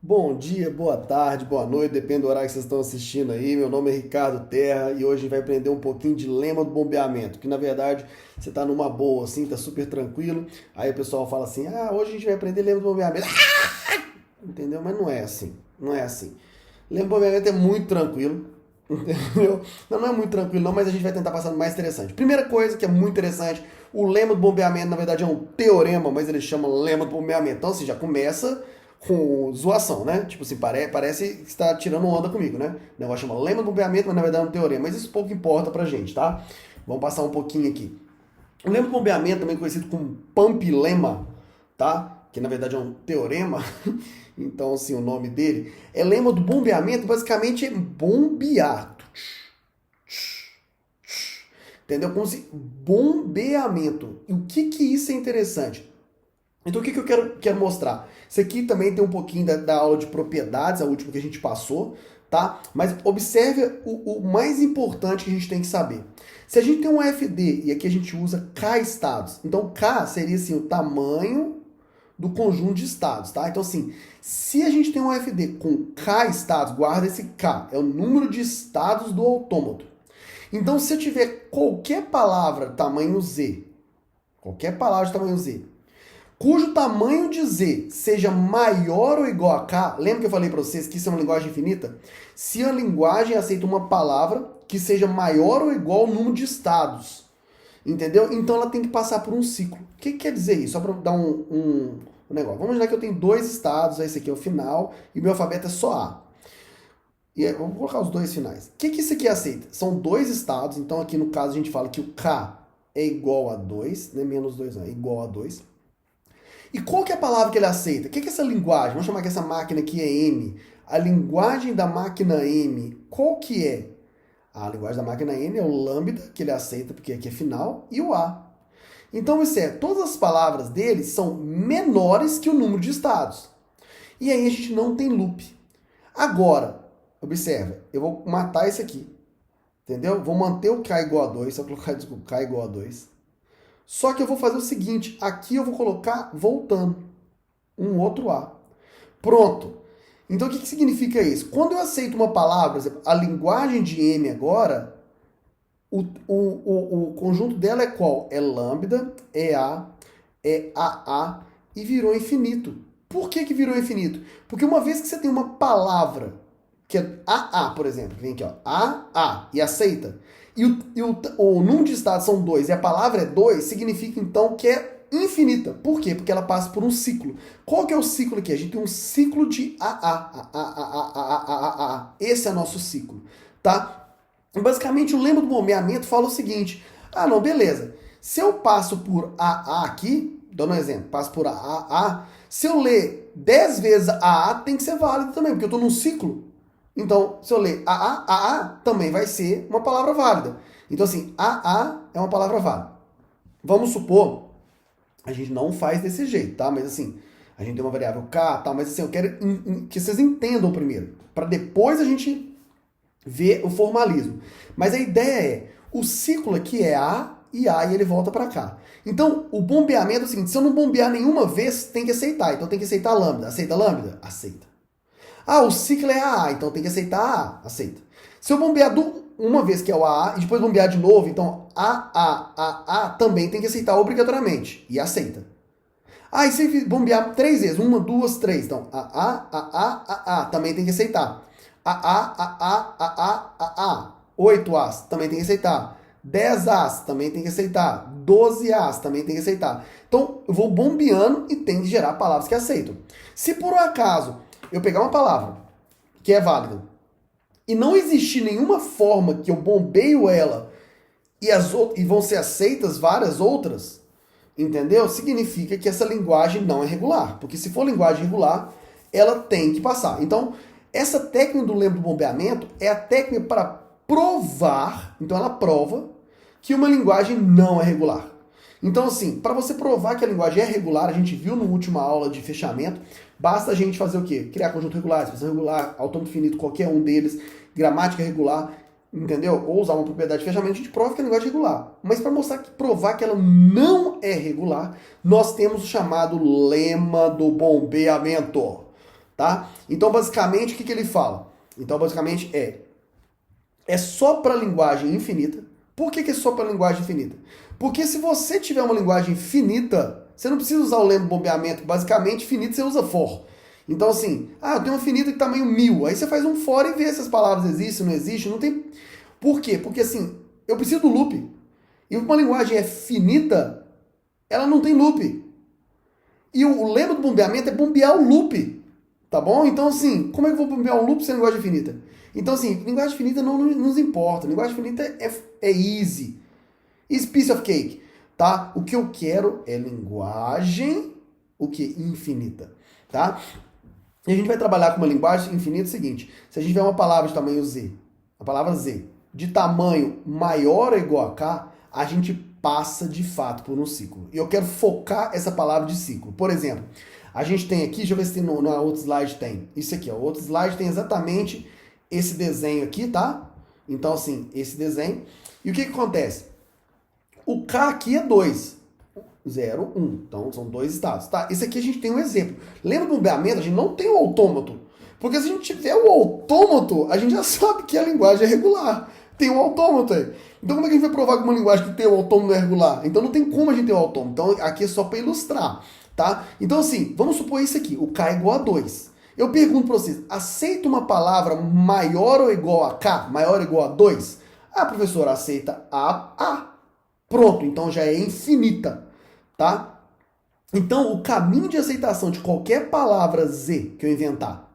Bom dia, boa tarde, boa noite, depende do horário que vocês estão assistindo aí. Meu nome é Ricardo Terra e hoje a gente vai aprender um pouquinho de lema do bombeamento, que na verdade você está numa boa, assim, tá super tranquilo. Aí o pessoal fala assim: ah, hoje a gente vai aprender lema do bombeamento. Entendeu? Mas não é assim, não é assim. Lema do bombeamento é muito tranquilo, entendeu? Não é muito tranquilo não, mas a gente vai tentar passar no mais interessante. Primeira coisa que é muito interessante, o lema do bombeamento na verdade é um teorema, mas ele chama lema do bombeamento. Então assim, já começa com zoação, né? Tipo assim, parece que está tirando onda comigo, né? O negócio chama lema do bombeamento, mas na verdade é um teorema. Mas isso pouco importa pra gente, tá? Vamos passar um pouquinho aqui. O lema do bombeamento, também conhecido como Pampilema, tá? Que na verdade é um teorema. Então, assim, o nome dele é lema do bombeamento, basicamente é bombear. Entendeu? Como se bombeamento. E o que isso é interessante? Então o que eu quero mostrar? Isso aqui também tem um pouquinho da aula de propriedades, a última que a gente passou, tá? Mas observe o mais importante que a gente tem que saber. Se a gente tem um FD e aqui a gente usa K estados, então K seria assim o tamanho do conjunto de estados, tá? Então assim, se a gente tem um FD com K estados, guarda esse K, é o número de estados do autômato. Então se eu tiver qualquer palavra tamanho Z, qualquer palavra de tamanho Z, cujo tamanho de Z seja maior ou igual a K, lembra que eu falei para vocês que isso é uma linguagem infinita? Se a linguagem aceita uma palavra que seja maior ou igual ao número de estados, entendeu? Então ela tem que passar por um ciclo. O que quer dizer isso? Só para dar um negócio. Vamos imaginar que eu tenho dois estados, esse aqui é o final, e meu alfabeto é só A. E vamos colocar os dois finais. O que isso aqui aceita? São dois estados, então aqui no caso a gente fala que o K é igual a 2, não é menos 2 não, é igual a 2. E qual que é a palavra que ele aceita? O que é essa linguagem? Vamos chamar que essa máquina aqui é M. A linguagem da máquina M, qual que é? A linguagem da máquina M é o lambda, que ele aceita porque aqui é final, e o A. Então, isso é, todas as palavras dele são menores que o número de estados. E aí a gente não tem loop. Agora, observa, eu vou matar esse aqui. Entendeu? Vou manter o K igual a 2, só colocar, desculpa, K igual a 2. Só que eu vou fazer o seguinte, aqui eu vou colocar voltando um outro A. Pronto. Então o que significa isso? Quando eu aceito uma palavra, por exemplo, a linguagem de M agora, o conjunto dela é qual? É lambda, é A, é AA e virou infinito. Por que virou infinito? Porque uma vez que você tem uma palavra, que é AA, por exemplo, vem aqui, ó, AA, e aceita, o número de estados são 2 e a palavra é 2, significa então que é infinita. Por quê? Porque ela passa por um ciclo. Qual que é o ciclo aqui? A gente tem um ciclo de AA. Esse é nosso ciclo, tá? Basicamente, o lema do bombeamento fala o seguinte: ah, não, beleza. Se eu passo por AA aqui, dando um exemplo, passo por AA, se eu ler 10 vezes AA, tem que ser válido também, porque eu estou num ciclo. Então, se eu ler AA também vai ser uma palavra válida. Então, assim, AA é uma palavra válida. Vamos supor, a gente não faz desse jeito, tá? Mas assim, a gente tem uma variável K, tá? Mas assim, eu quero que vocês entendam primeiro, para depois a gente ver o formalismo. Mas a ideia é, o ciclo aqui é A e ele volta para cá. Então, o bombeamento é o seguinte, se eu não bombear nenhuma vez, tem que aceitar. Então tem que aceitar a lambda. Aceita a lambda? Aceita. Ah, o ciclo é AA, então tem que aceitar AA. Aceita. Se eu bombear uma vez que é o AA e depois bombear de novo, então AA também tem que aceitar obrigatoriamente. E aceita. Ah, e se bombear 3 vezes, 1, 2, 3, então AA, também tem que aceitar. AA, 8 As, também tem que aceitar. 10 As, também tem que aceitar. 12 As, também tem que aceitar. Então, eu vou bombeando e tem que gerar palavras que aceitam. Se por um acaso eu pegar uma palavra que é válida e não existir nenhuma forma que eu bombeio ela e vão ser aceitas várias outras, entendeu? Significa que essa linguagem não é regular. Porque se for linguagem regular, ela tem que passar. Então, essa técnica do lema do bombeamento é a técnica para provar, então ela prova, que uma linguagem não é regular. Então, assim, para você provar que a linguagem é regular, a gente viu na última aula de fechamento, basta a gente fazer o quê? Criar conjunto regular, expressão regular, autômato finito, qualquer um deles, gramática regular, entendeu? Ou usar uma propriedade de fechamento, a gente prova que a linguagem é regular. Mas para provar que ela não é regular, nós temos o chamado lema do bombeamento. tá? Então, basicamente, o que ele fala? Então, basicamente, é só para linguagem infinita. Por que é só para linguagem infinita? Porque se você tiver uma linguagem finita, você não precisa usar o lembda bombeamento. Basicamente, finito você usa for. Então, assim, eu tenho uma finita que tamanho 1000. Aí você faz um for e vê se as palavras existem, não existem. Não tem... Por quê? Porque, assim, eu preciso do loop. E uma linguagem é finita, ela não tem loop. E o lema do bombeamento é bombear o loop. Tá bom? Então, assim, como é que eu vou bombear um loop sem linguagem finita? Então, assim, linguagem finita não nos importa. Linguagem finita é easy. It's piece of cake. Tá? O que eu quero é linguagem, o que? Infinita. Tá? E a gente vai trabalhar com uma linguagem infinita o seguinte. Se a gente tiver uma palavra de tamanho Z, a palavra Z, de tamanho maior ou igual a K, a gente passa de fato por um ciclo. E eu quero focar essa palavra de ciclo. Por exemplo, a gente tem aqui, deixa eu ver se tem no outro slide tem. Isso aqui, ó. O outro slide tem exatamente esse desenho aqui, tá? Então, assim, esse desenho. E o que acontece? O K aqui é 2. 0, 1. Então, são dois estados. Tá? Esse aqui a gente tem um exemplo. Lembra do bombeamento? A gente não tem o autômato. Porque se a gente tiver o autômato, a gente já sabe que a linguagem é regular. Tem um autômato aí. Então, como é que a gente vai provar que uma linguagem que tem o autômato é regular? Então, não tem como a gente ter o autômato. Então, aqui é só para ilustrar. Tá? Então, assim, vamos supor isso aqui. O K é igual a 2. Eu pergunto para vocês, aceita uma palavra maior ou igual a K? Maior ou igual a 2? Ah, professor, aceita A. Pronto, então já é infinita. Tá? Então, o caminho de aceitação de qualquer palavra Z que eu inventar,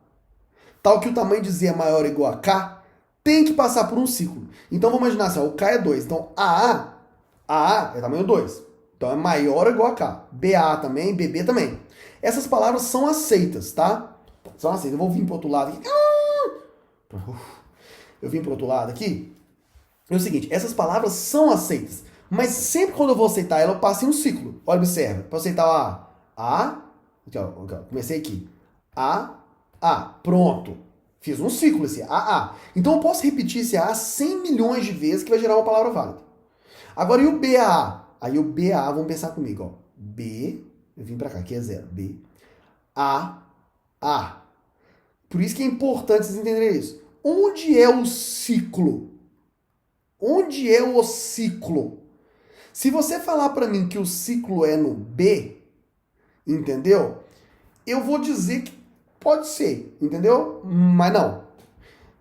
tal que o tamanho de Z é maior ou igual a K, tem que passar por um ciclo. Então, vamos imaginar assim, ó, o K é 2. Então, AA é tamanho 2. Então, é maior ou igual a K. BA também, BB também. Essas palavras são aceitas, tá? São aceitas. Eu vou vir para outro lado aqui. Eu vim para outro lado aqui. É o seguinte, essas palavras são aceitas. Mas sempre quando eu vou aceitar ela, eu passo em um ciclo. Olha, observa. Para aceitar o A. Aqui, ó, comecei aqui. A. Pronto. Fiz um ciclo esse A. Então eu posso repetir esse A 100 milhões de vezes que vai gerar uma palavra válida. Agora, e o BA? Aí o BA, vamos pensar comigo, ó. B, eu vim pra cá, aqui é 0. B, A. Por isso que é importante vocês entenderem isso. Onde é o ciclo? Onde é o ciclo? Se você falar pra mim que o ciclo é no B, entendeu? Eu vou dizer que pode ser, entendeu? Mas não,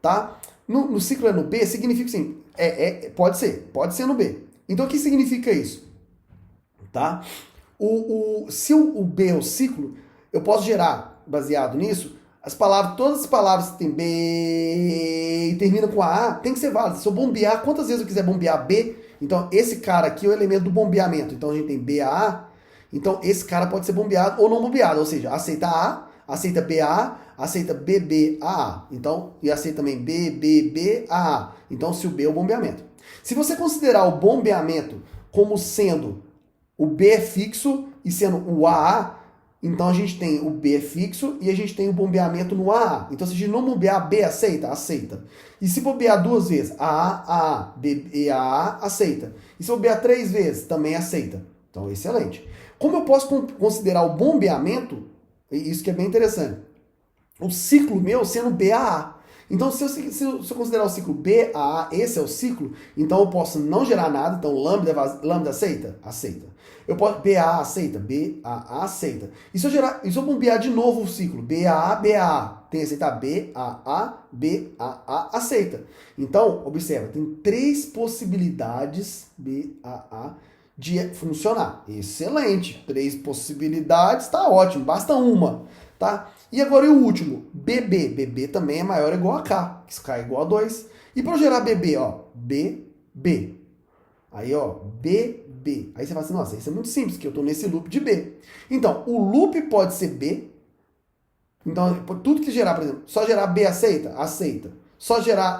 tá? No ciclo é no B, significa assim, pode ser no B. Então, o que significa isso? Tá? Se o B é o ciclo, eu posso gerar, baseado nisso, todas as palavras que tem B e terminam com A, tem que ser válidas. Se eu bombear, quantas vezes eu quiser bombear B, então esse cara aqui é o elemento do bombeamento. Então, a gente tem BA, então esse cara pode ser bombeado ou não bombeado, ou seja, aceita A, aceita BA, aceita BBAA. Então, e aceita também BBBAA. Então, se o B é o bombeamento. Se você considerar o bombeamento como sendo o B é fixo e sendo o AA, então a gente tem o B é fixo e a gente tem o bombeamento no AA. Então, se a gente não bombear, B aceita? Aceita. E se bombear 2 vezes, AA, BBAA, aceita. E se bombear 3 vezes, também aceita. Então, excelente. Como eu posso considerar o bombeamento, isso que é bem interessante, o ciclo meu sendo BAA. Então, se eu considerar o ciclo BAA, esse é o ciclo, então eu posso não gerar nada, então lambda aceita? Aceita. Eu posso, BAA aceita? BAA aceita. E se eu bombear de novo o ciclo, BAA, tem que aceitar? BAA aceita. Então, observa, tem 3 possibilidades BAA de funcionar. Excelente. 3 possibilidades, tá ótimo, basta uma, tá? E agora o último, BB. BB também é maior ou igual a K, que K é igual a 2. E para eu gerar BB, ó, BB. Aí, ó, BB. Aí você fala assim, nossa, isso é muito simples, que eu tô nesse loop de B. Então, o loop pode ser B. Então, tudo que gerar, por exemplo, só gerar B aceita? Aceita.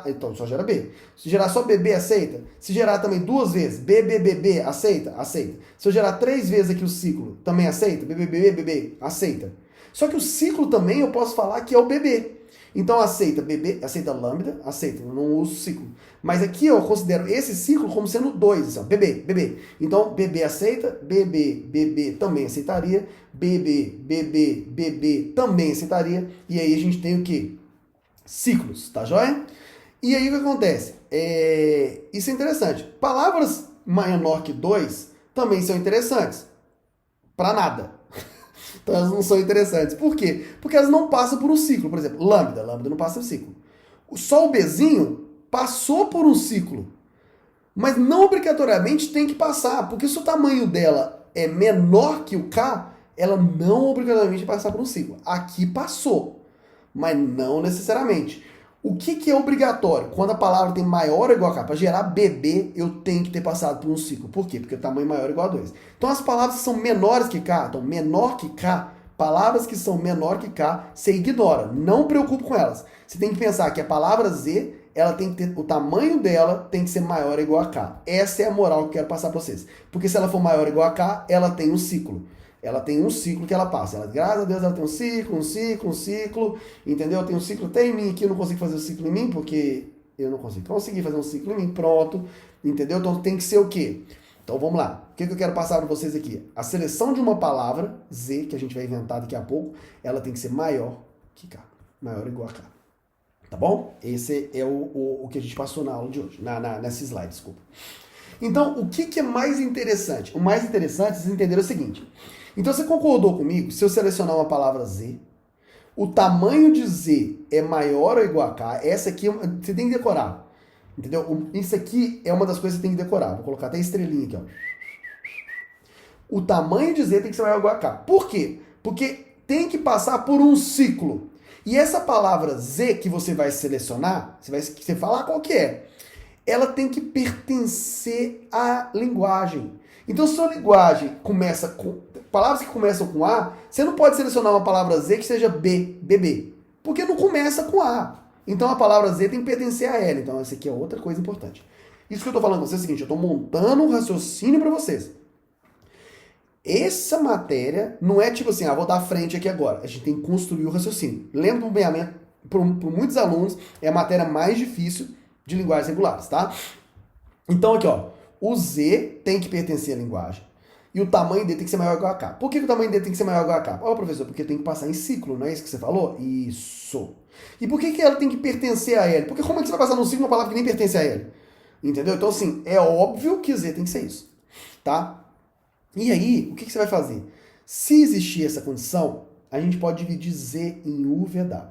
Então só gera B. Se gerar só BB, aceita. Se gerar também 2 vezes, BBBB, aceita? Aceita. Se eu gerar 3 vezes aqui o ciclo, também aceita? BBBB, aceita. Só que o ciclo também eu posso falar que é o bebê. Então aceita bebê, aceita lambda, aceita, eu não uso ciclo. Mas aqui eu considero esse ciclo como sendo 2, assim, ó, bebê, bebê. Então bebê aceita, bebê, bebê também aceitaria, bebê, bebê, bebê também aceitaria. E aí a gente tem o quê? Ciclos, tá joia? E aí o que acontece? Isso é interessante. Palavras menor que 2 também são interessantes. Para nada. Então elas não são interessantes. Por quê? Porque elas não passam por um ciclo. Por exemplo, lambda. Lambda não passa por um ciclo. Só o Bzinho passou por um ciclo. Mas não obrigatoriamente tem que passar. Porque se o tamanho dela é menor que o K, ela não obrigatoriamente vai passar por um ciclo. Aqui passou. Mas não necessariamente. O que é obrigatório? Quando a palavra tem maior ou igual a K. Para gerar bebê, eu tenho que ter passado por um ciclo. Por quê? Porque o tamanho maior é igual a 2. Então as palavras que são menores que K, então menor que K, palavras que são menor que K, você ignora. Não preocupe com elas. Você tem que pensar que a palavra Z, ela tem que ter, o tamanho dela tem que ser maior ou igual a K. Essa é a moral que eu quero passar para vocês. Porque se ela for maior ou igual a K, ela tem um ciclo. Ela tem um ciclo que ela passa. Ela, graças a Deus, ela tem um ciclo, entendeu? Tem um ciclo até em mim aqui, eu não consigo fazer o ciclo em mim, porque eu não consigo conseguir fazer um ciclo em mim, pronto, entendeu? Então tem que ser o quê? Então vamos lá. O que eu quero passar para vocês aqui? A seleção de uma palavra, Z, que a gente vai inventar daqui a pouco, ela tem que ser maior que K. Maior ou igual a K. Tá bom? Esse é o que a gente passou na aula de hoje, nessa slide, desculpa. Então, o que é mais interessante? O mais interessante, vocês entenderam o seguinte. Então, você concordou comigo? Se eu selecionar uma palavra Z, o tamanho de Z é maior ou igual a K, essa aqui você tem que decorar. Entendeu? Isso aqui é uma das coisas que você tem que decorar. Vou colocar até estrelinha aqui, ó. O tamanho de Z tem que ser maior ou igual a K. Por quê? Porque tem que passar por um ciclo. E essa palavra Z que você vai selecionar, você falar qual que é, ela tem que pertencer à linguagem. Então, se a linguagem começa com palavras que começam com A, você não pode selecionar uma palavra Z que seja B, bebê, porque não começa com A. Então, a palavra Z tem que pertencer a ela. Então, essa aqui é outra coisa importante. Isso que eu estou falando com vocês é o seguinte, eu estou montando um raciocínio para vocês. Essa matéria não é tipo assim, vou dar frente aqui agora. A gente tem que construir o raciocínio. Lembra do bombeamento, por muitos alunos, é a matéria mais difícil de linguagens regulares, tá? Então aqui, ó, o Z tem que pertencer à linguagem e o tamanho dele tem que ser maior ou igual a K. Por que o tamanho dele tem que ser maior ou igual a K? Professor, porque tem que passar em ciclo, não é isso que você falou? Isso. E por que ela tem que pertencer a L? Porque como é que você vai passar no ciclo uma palavra que nem pertence a L? Entendeu? Então assim, é óbvio que o Z tem que ser isso, tá? E aí, o que você vai fazer? Se existir essa condição, a gente pode dividir Z em UVW.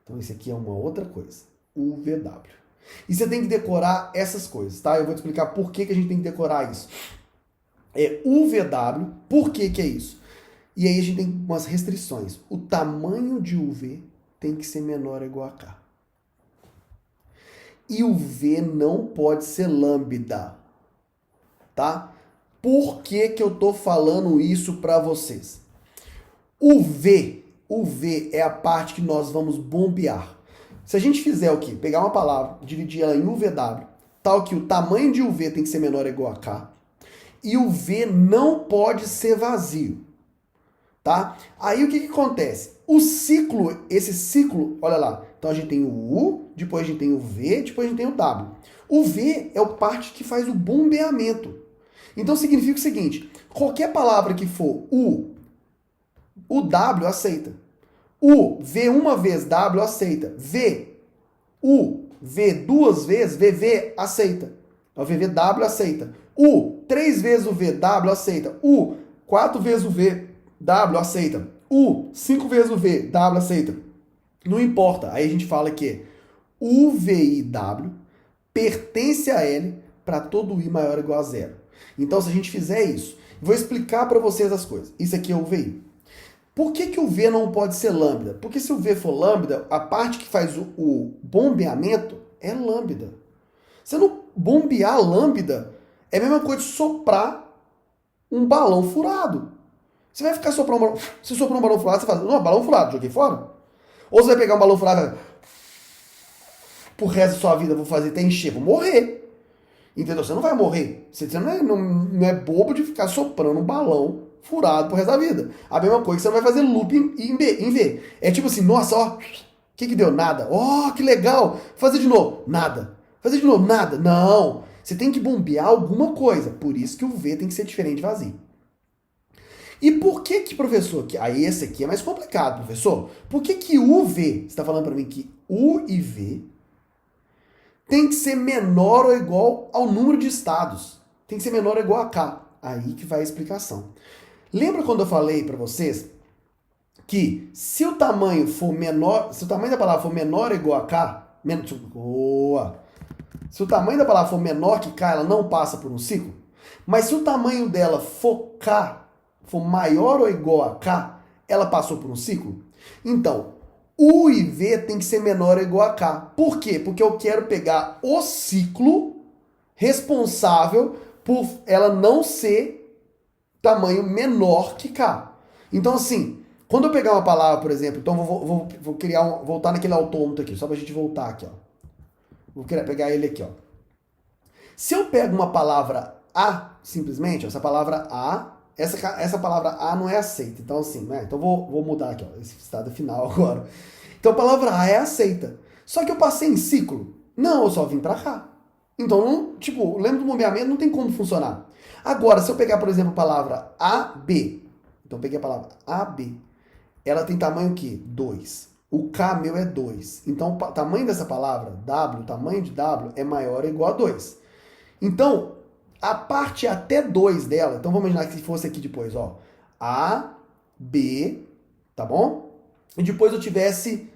Então isso aqui é uma outra coisa. UVW. E você tem que decorar essas coisas, tá? Eu vou te explicar por que a gente tem que decorar isso. É UVW, por que é isso? E aí a gente tem umas restrições. O tamanho de UV tem que ser menor ou igual a K. E o V não pode ser lambda, tá? Por que eu tô falando isso para vocês? O V é a parte que nós vamos bombear. Se a gente fizer o quê? Pegar uma palavra, dividir ela em UVW, tal que o tamanho de UV tem que ser menor ou igual a K, e o V não pode ser vazio, tá? Aí o que acontece? O ciclo, esse ciclo, olha lá, então a gente tem o U, depois a gente tem o V, depois a gente tem o W. O V é a parte que faz o bombeamento. Então significa o seguinte, qualquer palavra que for o W aceita. U, V uma vez, W aceita. V, U, V duas vezes, VV aceita. O VVW aceita. U, 3 vezes o V, W aceita. U, 4 vezes o V, W aceita. U, 5 vezes o V, W aceita. Não importa. Aí a gente fala que U, V e W pertence a L para todo I maior ou igual a zero. Então, se a gente fizer isso, vou explicar para vocês as coisas. Isso aqui é o VI. Por que o V não pode ser lambda? Porque se o V for lambda, a parte que faz o bombeamento é lambda. Você não bombear lambda é a mesma coisa de soprar um balão furado. Você vai ficar soprando um balão... Se soprar um balão furado, você fala, não, balão furado, joguei fora. Ou você vai pegar um balão furado e pro resto da sua vida, vou fazer até encher, vou morrer. Entendeu? Você não vai morrer. Você não é bobo de ficar soprando um balão furado pro resto da vida. A mesma coisa que você não vai fazer loop em V. É tipo assim, nossa, ó, o que deu? Nada. Ó, que legal. Fazer de novo. Nada. Fazer de novo. Nada. Não. Você tem que bombear alguma coisa. Por isso que o V tem que ser diferente de vazio. E por que, professor, aí esse aqui é mais complicado, professor. Por que o V, você está falando para mim que U e V tem que ser menor ou igual ao número de estados? Tem que ser menor ou igual a K. Aí que vai a explicação. Lembra quando eu falei para vocês que se o tamanho for menor, se o tamanho da palavra for menor ou igual a K, se o tamanho da palavra for menor que K, ela não passa por um ciclo? Mas se o tamanho dela for K, for maior ou igual a K, ela passou por um ciclo? Então, U e V tem que ser menor ou igual a K. Por quê? Porque eu quero pegar o ciclo responsável por ela não ser tamanho menor que K. Então, assim, quando eu pegar uma palavra, por exemplo, então vou criar voltar naquele autômato aqui, só pra gente voltar aqui, ó. Vou pegar ele aqui, ó. Se eu pego uma palavra A, simplesmente, essa palavra A, essa palavra A não é aceita. Então, assim, né? Então vou mudar aqui, ó, esse estado final agora. Então a palavra A é aceita. Só que eu passei em ciclo. Não, eu só vim pra cá. Então, não, tipo, lembra do bombeamento, não tem como funcionar. Agora, se eu pegar, por exemplo, a palavra AB, então eu peguei a palavra AB, ela tem tamanho o quê? 2. O K meu é 2. Então, o tamanho dessa palavra, W, o tamanho de W é maior ou igual a 2. Então, a parte até 2 dela, então vamos imaginar que se fosse aqui depois, ó, A, B, tá bom? E depois eu tivesse,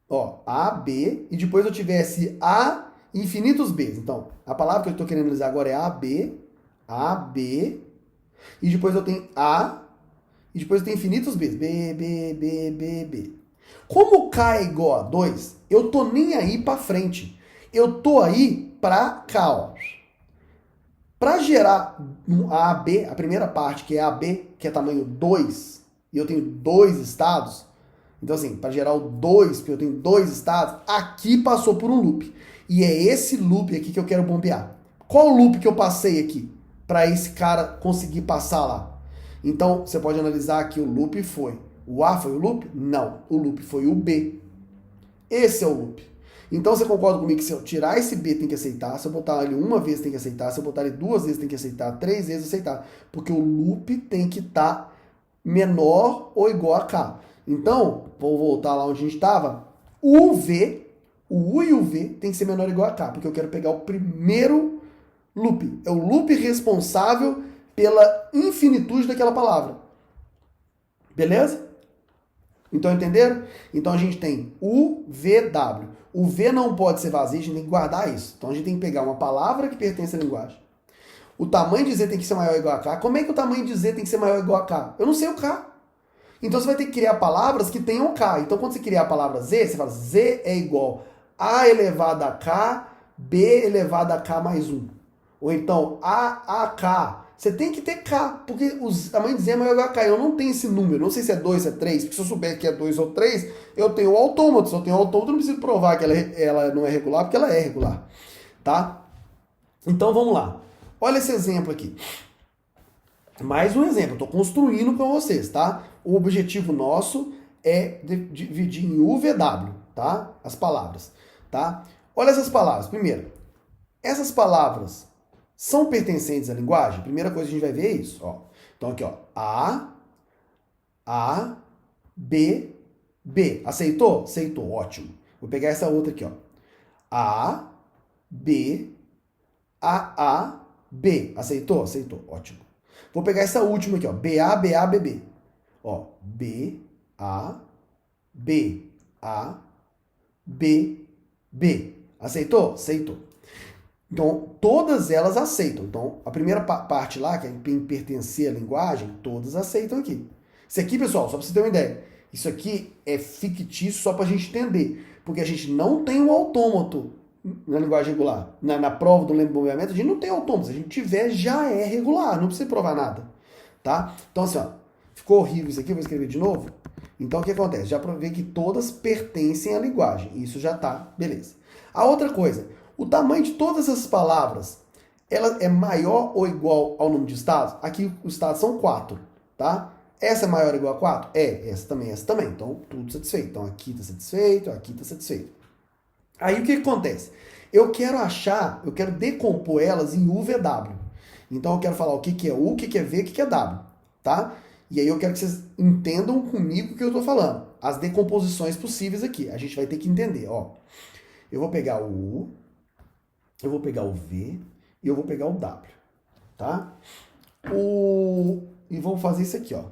ó, A, B, e depois eu tivesse A infinitos Bs. Então, a palavra que eu estou querendo analisar agora é A, B, e depois eu tenho A, e depois eu tenho infinitos Bs, B. Como K é igual a 2, eu tô nem aí pra frente. Eu tô aí pra cá, ó. Para gerar um AB, a primeira parte, que é AB, que é tamanho 2, e eu tenho 2 estados, então assim, para gerar o 2, porque eu tenho 2 estados, aqui passou por um loop. E é esse loop aqui que eu quero bombear. Qual loop que eu passei aqui para esse cara conseguir passar lá? Então, você pode analisar que o loop foi. O A foi o loop? Não. O loop foi o B. Esse é o loop. Então você concorda comigo que se eu tirar esse B tem que aceitar, se eu botar ele uma vez tem que aceitar, se eu botar ele 2 vezes tem que aceitar, 3 vezes aceitar, porque o loop tem que estar menor ou igual a K. Então, vou voltar lá onde a gente estava, o U e o V tem que ser menor ou igual a K, porque eu quero pegar o primeiro loop. É o loop responsável pela infinitude daquela palavra. Beleza? Então, entenderam? Então, a gente tem U, V, W. O V não pode ser vazio, a gente tem que guardar isso. Então, a gente tem que pegar uma palavra que pertence à linguagem. O tamanho de Z tem que ser maior ou igual a K. Como é que o tamanho de Z tem que ser maior ou igual a K? Eu não sei o K. Então, você vai ter que criar palavras que tenham K. Então, quando você criar a palavra Z, você fala Z é igual A elevado a K, B elevado a K mais 1. Ou então, A a K. Você tem que ter K, porque o tamanho de Z é maior ou igual a K. Eu não tenho esse número, não sei se é 2, se é 3, porque se eu souber que é 2 ou 3, eu tenho o autômato. Se eu tenho o autômato, eu não preciso provar que ela não é regular, porque ela é regular. Tá? Então, vamos lá. Olha esse exemplo aqui. Mais um exemplo, eu estou construindo com vocês, tá? O objetivo nosso é dividir em UVW, tá? As palavras, tá? Olha essas palavras. Primeiro, essas palavras são pertencentes à linguagem? Primeira coisa que a gente vai ver é isso, ó. Então aqui, ó, A, B, B. Aceitou? Aceitou, ótimo. Vou pegar essa outra aqui, ó. A, B, B. Aceitou? Aceitou, ótimo. Vou pegar essa última aqui, ó. BA, BA, BB. Ó, BA, B. Aceitou? Aceitou. Então, todas elas aceitam. Então, a primeira parte lá, que é pertencer à linguagem, todas aceitam aqui. Isso aqui, pessoal, só para você ter uma ideia, isso aqui é fictício só para a gente entender. Porque a gente não tem um autômato na linguagem regular. Na prova do lembro bombeamento, a gente não tem autômato. Se a gente tiver, já é regular. Não precisa provar nada. Tá? Então, assim, ó, ficou horrível isso aqui, vou escrever de novo. Então, o que acontece? Já provei que todas pertencem à linguagem. Isso já tá, beleza. A outra coisa, o tamanho de todas essas palavras ela é maior ou igual ao número de estados? Aqui os estados são 4, tá? Essa é maior ou igual a 4? É, essa também. Então, tudo satisfeito. Então, aqui está satisfeito, aqui está satisfeito. Aí, o que acontece? Eu quero decompor elas em U, V, W. Então, eu quero falar o que é U, o que é V, o que é W, tá? E aí, eu quero que vocês entendam comigo o que eu estou falando. As decomposições possíveis aqui. A gente vai ter que entender, ó. Eu vou pegar o U, eu vou pegar o V e eu vou pegar o W, tá? E vamos fazer isso aqui, ó.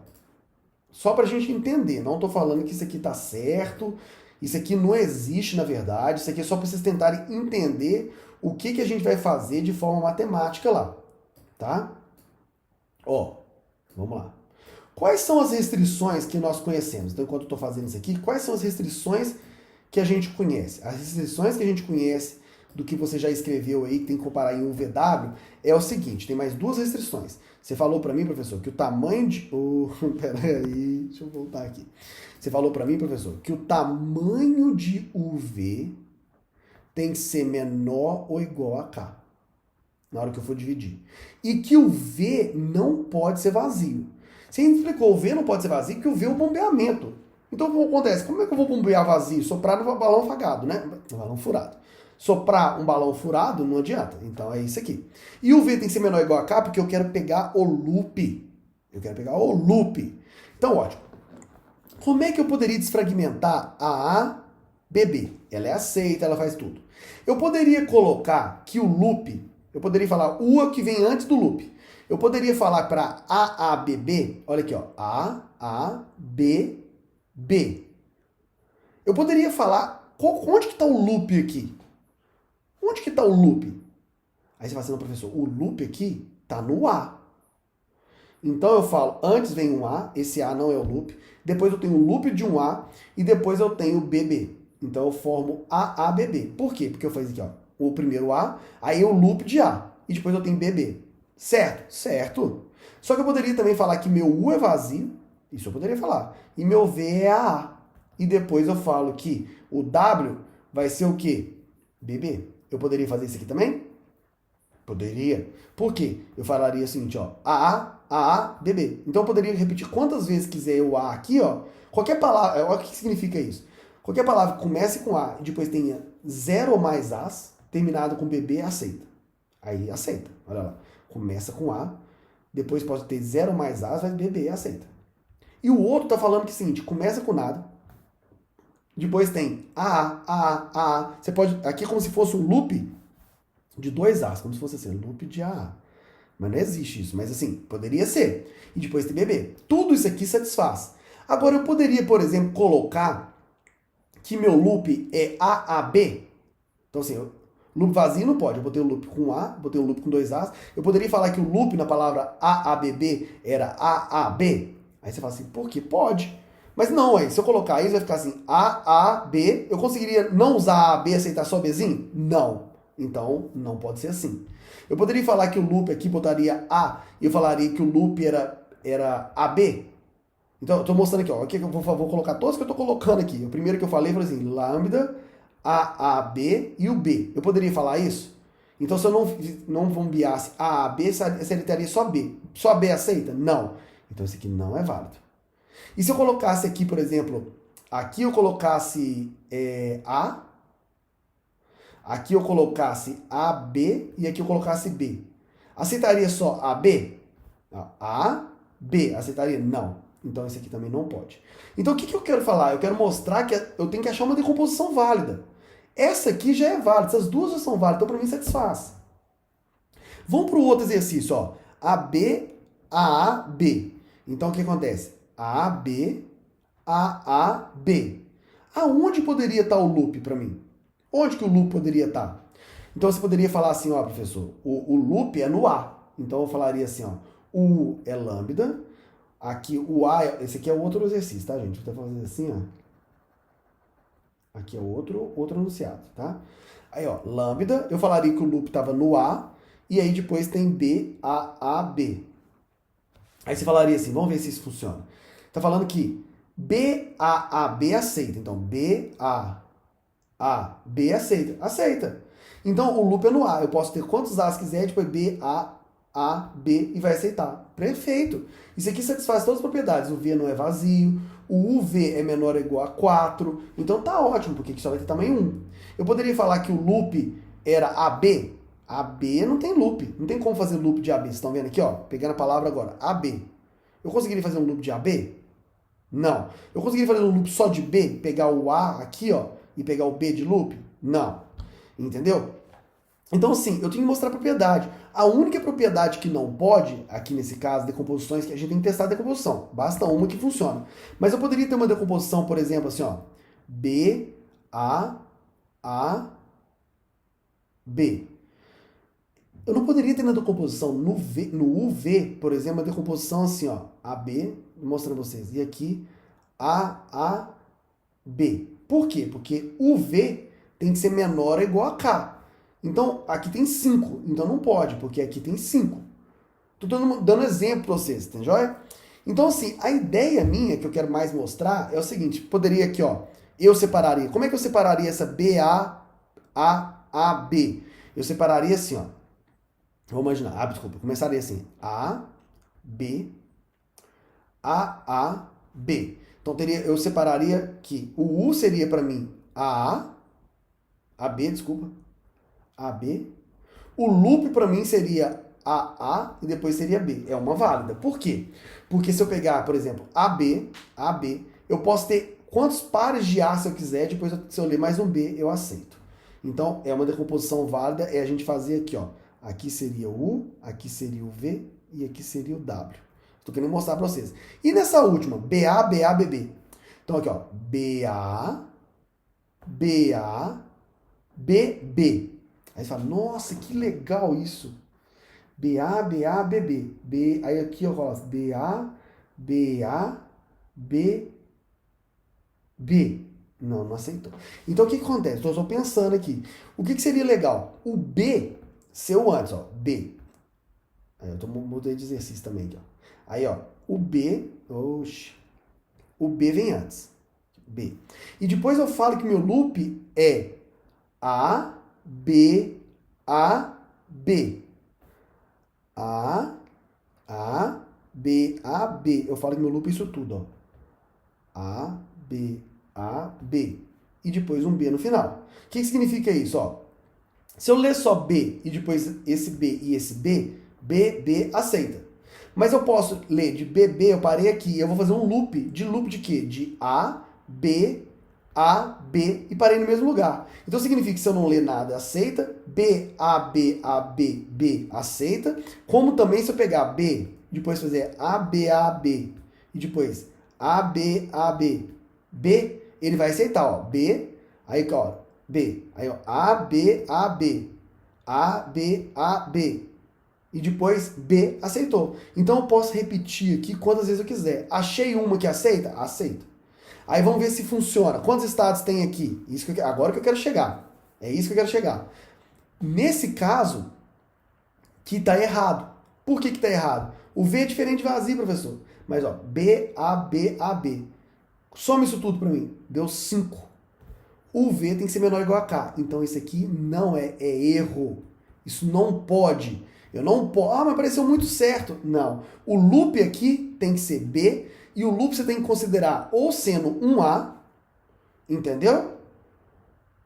Só pra gente entender. Não tô falando que isso aqui tá certo. Isso aqui não existe, na verdade. Isso aqui é só para vocês tentarem entender o que a gente vai fazer de forma matemática lá, tá? Ó, vamos lá. Quais são as restrições que nós conhecemos? Então, enquanto eu estou fazendo isso aqui, quais são as restrições que a gente conhece? As restrições que a gente conhece do que você já escreveu aí, que tem que comparar em UVW, é o seguinte, tem mais duas restrições. Você falou para mim, professor, que o tamanho de... peraí, deixa eu voltar aqui. Você falou para mim, professor, que o tamanho de UV tem que ser menor ou igual a K, na hora que eu for dividir. E que o V não pode ser vazio. Você explicou, o V não pode ser vazio, porque o V é o bombeamento. Então, o que acontece? Como é que eu vou bombear vazio? Soprar no balão afagado, né? No balão furado. Soprar um balão furado não adianta. Então, é isso aqui. E o V tem que ser menor ou igual a K, porque eu quero pegar o loop. Eu quero pegar o loop. Então, ótimo. Como é que eu poderia desfragmentar a BB? Ela é aceita, ela faz tudo. Eu poderia colocar que o loop, eu poderia falar o que vem antes do loop. Eu poderia falar para AABB, olha aqui, ó, AABB. Eu poderia falar, onde que está o loop aqui? Onde que está o loop? Aí você fala assim, não, professor, o loop aqui está no A. Então eu falo, antes vem um A, esse A não é o loop, depois eu tenho o loop de um A e depois eu tenho o BB. Então eu formo AABB. Por quê? Porque eu faço aqui, ó, o primeiro A, aí o loop de A e depois eu tenho BB. Certo? Certo. Só que eu poderia também falar que meu U é vazio, isso eu poderia falar, e meu V é A. E depois eu falo que o W vai ser o quê? BB. Eu poderia fazer isso aqui também? Poderia. Por quê? Eu falaria o seguinte, ó, AA, BB. Então eu poderia repetir quantas vezes quiser o A aqui, ó. Qualquer palavra, olha o que significa isso. Qualquer palavra que comece com A e depois tenha 0 ou mais As, terminado com BB, aceita. Aí aceita, olha lá. Começa com A, depois pode ter 0 ou mais As, vai BB, aceita. E o outro tá falando que é o seguinte, começa com nada, depois tem A. Você pode, aqui é como se fosse um loop de 2 As, como se fosse assim, loop de AA. Mas não existe isso, mas assim, poderia ser. E depois tem BB. Tudo isso aqui satisfaz. Agora eu poderia, por exemplo, colocar que meu loop é AAB. Então assim, loop vazio não pode. Eu botei o loop com A, botei o loop com 2 As. Eu poderia falar que o loop na palavra AABB era AAB. Aí você fala assim, por quê? Pode. Mas não, aí, se eu colocar isso, vai ficar assim, AAB. Eu conseguiria não usar AB e aceitar só Bzinho? Não. Então, não pode ser assim. Eu poderia falar que o loop aqui botaria A e eu falaria que o loop era AB. Então, eu estou mostrando aqui, ó. Aqui eu vou colocar todos que eu estou colocando aqui. O primeiro que eu falei foi assim, lambda, AAB e o B. Eu poderia falar isso? Então, se eu não bombeasse AAB, aceitaria só B. Só B aceita? Não. Então, esse aqui não é válido. E se eu colocasse aqui, por exemplo, aqui eu colocasse A, aqui eu colocasse AB e aqui eu colocasse B. Aceitaria só AB? A, B. Aceitaria? Não. Então esse aqui também não pode. Então o que eu quero falar? Eu quero mostrar que eu tenho que achar uma decomposição válida. Essa aqui já é válida, essas duas já são válidas, então para mim satisfaz. Vamos para o outro exercício, ó. AB, AAB. Então o que acontece? AB, AAB. Aonde poderia estar o loop para mim? Onde que o loop poderia estar? Então você poderia falar assim, ó, professor, o loop é no A. Então eu falaria assim, ó, o é lambda, aqui o A, esse aqui é outro exercício, tá, gente? Vou fazer assim, ó. Aqui é outro enunciado, tá? Aí, ó, lambda, eu falaria que o loop estava no A, e aí depois tem B, A, B. Aí você falaria assim, vamos ver se isso funciona. Tá falando que B, A, B aceita. Então, B, A, B aceita. Aceita. Então, o loop é no A. Eu posso ter quantos A's quiser, depois B, A, B, e vai aceitar. Perfeito. Isso aqui satisfaz todas as propriedades. O V não é vazio, o UV é menor ou igual a 4. Então tá ótimo, porque aqui só vai ter tamanho 1. Eu poderia falar que o loop era AB. AB não tem loop. Não tem como fazer loop de AB. Vocês estão vendo aqui, ó? Pegando a palavra agora. AB. Eu conseguiria fazer um loop de AB? Não. Eu conseguiria fazer um loop só de B? Pegar o A aqui, ó, e pegar o B de loop? Não. Entendeu? Então, assim, eu tenho que mostrar a propriedade. A única propriedade que não pode, aqui nesse caso, decomposições, que a gente tem que testar a decomposição. Basta uma que funciona. Mas eu poderia ter uma decomposição, por exemplo, assim, ó. B, A, B. Eu não poderia ter na decomposição no UV, por exemplo, uma decomposição assim, ó. AB, mostrando pra vocês. E aqui, B. Por quê? Porque UV tem que ser menor ou igual a K. Então, aqui tem 5. Então não pode, porque aqui tem 5. Tô dando exemplo para vocês, tá joia? Então, assim, a ideia minha, que eu quero mais mostrar, é o seguinte. Poderia aqui, ó, eu separaria. Como é que eu separaria essa B? Eu separaria assim, ó. Vamos imaginar. Desculpa. Começaria assim. B, B. Então, eu separaria que o U seria para mim AB, desculpa. AB. O loop para mim seria A e depois seria B. É uma válida. Por quê? Porque se eu pegar, por exemplo, AB, eu posso ter quantos pares de A se eu quiser, depois se eu ler mais um B, eu aceito. Então, é uma decomposição válida, é a gente fazer aqui, ó. Aqui seria o U, aqui seria o V e aqui seria o W. Estou querendo mostrar para vocês. E nessa última, BA, BB. Então aqui, ó, BA, BB. Aí você fala, nossa, que legal isso. BA, BB. Aí aqui eu coloco BA, B. Não aceitou. Então o que acontece? Estou pensando aqui. O que seria legal? O B ser o antes, ó. B. Aí eu mudei de exercício também aqui, ó. Aí, ó, o B o B vem antes. B. E depois eu falo que meu loop é A, B. B. Eu falo que meu loop é isso tudo, ó. B. E depois um B no final. O que significa isso, ó? Se eu ler só B e depois esse B e esse B aceita. Mas eu posso ler de BB, eu parei aqui, eu vou fazer um loop de quê? De A, B e parei no mesmo lugar. Então significa que se eu não ler nada, aceita, B, aceita, como também se eu pegar B, depois fazer B, e depois B, ele vai aceitar, ó, B, aí, ó, B, aí, ó, B, e depois B aceitou. Então eu posso repetir aqui quantas vezes eu quiser. Achei uma que aceita? Aceita. Aí vamos ver se funciona. Quantos estados tem aqui? Agora que eu quero chegar. É isso que eu quero chegar. Nesse caso, que está errado. Por que está errado? O V é diferente de vazio, professor. Mas, ó, B. Soma isso tudo para mim. Deu 5. O V tem que ser menor ou igual a K. Então esse aqui não é erro. Isso não pode. Eu não posso. Mas pareceu muito certo. Não. O loop aqui tem que ser B. E o loop você tem que considerar ou sendo um A. Entendeu?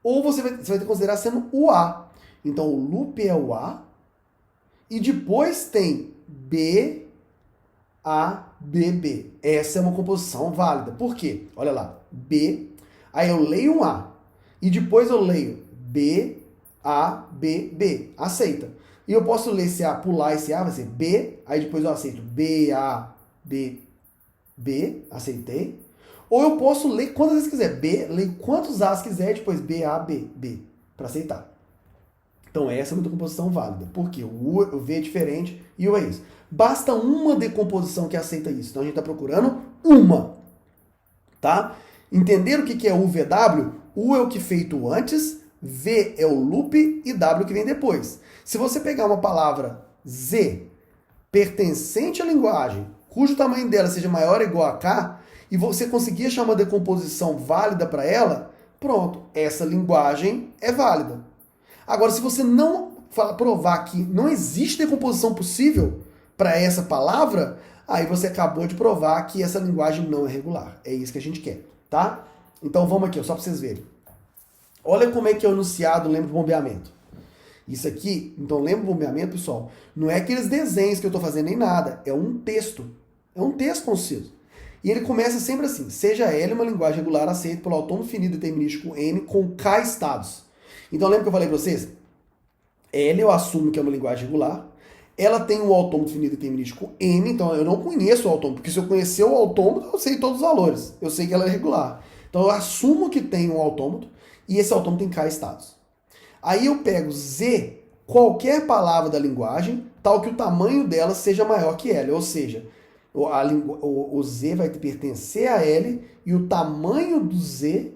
Ou você vai ter que considerar sendo o A. Então o loop é o A. E depois tem B, B. Essa é uma composição válida. Por quê? Olha lá. B. Aí eu leio um A. E depois eu leio B. Aceita. E eu posso ler esse A, pular esse A, vai ser B, aí depois eu aceito B, aceitei. Ou eu posso ler quantas vezes quiser. B, leio quantos A's quiser, depois B, para aceitar. Então essa é uma decomposição válida. Por quê? O V é diferente e o é isso. Basta uma decomposição que aceita isso. Então a gente está procurando uma. Tá? Entenderam o que é UVW? U é o que feito antes, V é o loop e W que vem depois. Se você pegar uma palavra Z pertencente à linguagem, cujo tamanho dela seja maior ou igual a K, e você conseguir achar uma decomposição válida para ela, pronto, essa linguagem é válida. Agora, se você não provar que não existe decomposição possível para essa palavra, aí você acabou de provar que essa linguagem não é regular. É isso que a gente quer, tá? Então vamos aqui, ó, só para vocês verem. Olha como é que é o enunciado lembra do bombeamento. Isso aqui, então lembra o bombeamento, pessoal? Não é aqueles desenhos que eu estou fazendo nem nada, é um texto. É um texto conciso. E ele começa sempre assim: seja L uma linguagem regular aceita pelo autônomo finito determinístico M com K estados. Então lembra que eu falei para vocês? L eu assumo que é uma linguagem regular. Ela tem um autômato finito determinístico M, então eu não conheço o autômato, porque se eu conhecer o autômato, eu sei todos os valores. Eu sei que ela é regular. Então eu assumo que tem um autômato e esse autômato tem K estados. Aí eu pego Z, qualquer palavra da linguagem, tal que o tamanho dela seja maior que L, ou seja, o Z vai pertencer a L e o tamanho do Z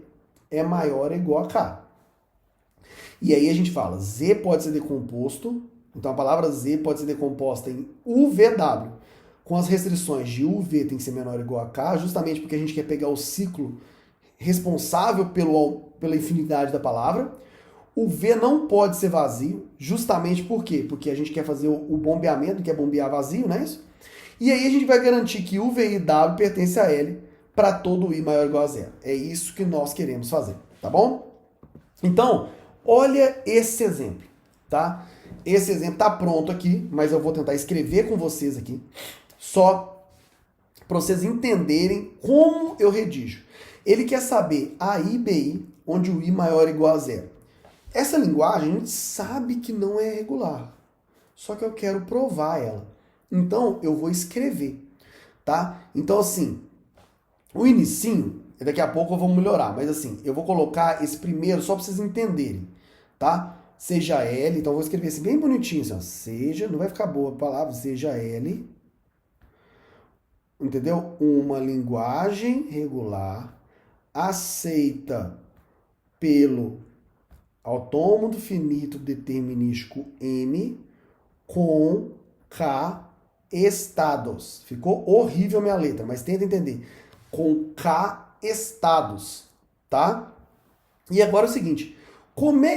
é maior ou igual a K. E aí a gente fala, Z pode ser decomposto, então a palavra Z pode ser decomposta em UVW, com as restrições de UV tem que ser menor ou igual a K, justamente porque a gente quer pegar o ciclo responsável pela infinidade da palavra. O V não pode ser vazio, justamente por quê? Porque a gente quer fazer o bombeamento, que é bombear vazio, não é isso? E aí a gente vai garantir que U, V e W pertence a L para todo I maior ou igual a zero. É isso que nós queremos fazer, tá bom? Então, olha esse exemplo, tá? Esse exemplo tá pronto aqui, mas eu vou tentar escrever com vocês aqui, só para vocês entenderem como eu redijo. Ele quer saber AI, BI, onde o I maior ou igual a zero. Essa linguagem a gente sabe que não é regular, só que eu quero provar ela. Então, eu vou escrever, tá? Então, assim, o inicinho, daqui a pouco eu vou melhorar, mas assim, eu vou colocar esse primeiro só para vocês entenderem, tá? Seja L, então eu vou escrever assim bem bonitinho, assim, ó, seja, não vai ficar boa a palavra, seja L, entendeu? Uma linguagem regular aceita pelo autômato finito determinístico M com K estados. Ficou horrível a minha letra, mas tenta entender. Com K estados, tá? E agora é o seguinte,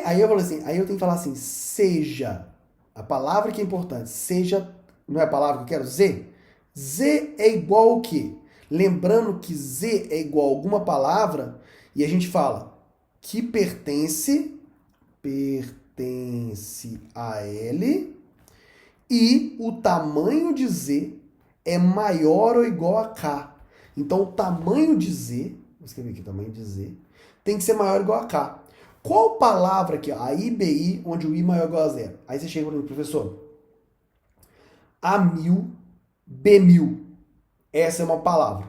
aí eu falo assim, aí eu tenho que falar assim, seja, a palavra que é importante, seja, não é a palavra que eu quero? Z. Z é igual ao quê? Lembrando que Z é igual a alguma palavra, e a gente fala que pertence a L, e o tamanho de Z é maior ou igual a K. Então, o tamanho de Z, vou escrever aqui, tamanho de Z, tem que ser maior ou igual a K. Qual palavra aqui, ó, a IBI, onde o I maior ou igual a zero? Aí você chega para mim, professor, A1000, B1000. Essa é uma palavra.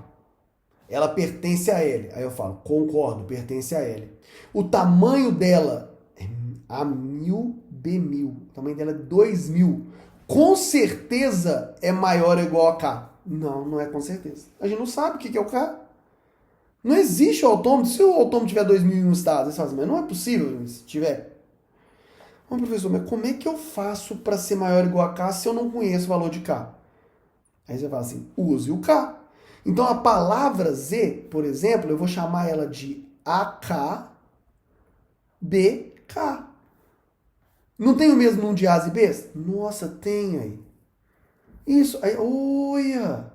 Ela pertence a L. Aí eu falo, concordo, pertence a L. O tamanho dela é A1000, B1000. O tamanho dela é 2000. Com certeza é maior ou igual a K. Não, não é com certeza. A gente não sabe o que é o K. Não existe o autômato. Se o autômato tiver 2001 estados, você fala assim, mas não é possível se tiver. Mas professor, mas como é que eu faço para ser maior ou igual a K se eu não conheço o valor de K? Aí você fala assim, use o K. Então a palavra Z, por exemplo, eu vou chamar ela de AKBK. Não tem o mesmo número de A's e B's? Nossa, tem aí. Isso, aí, olha.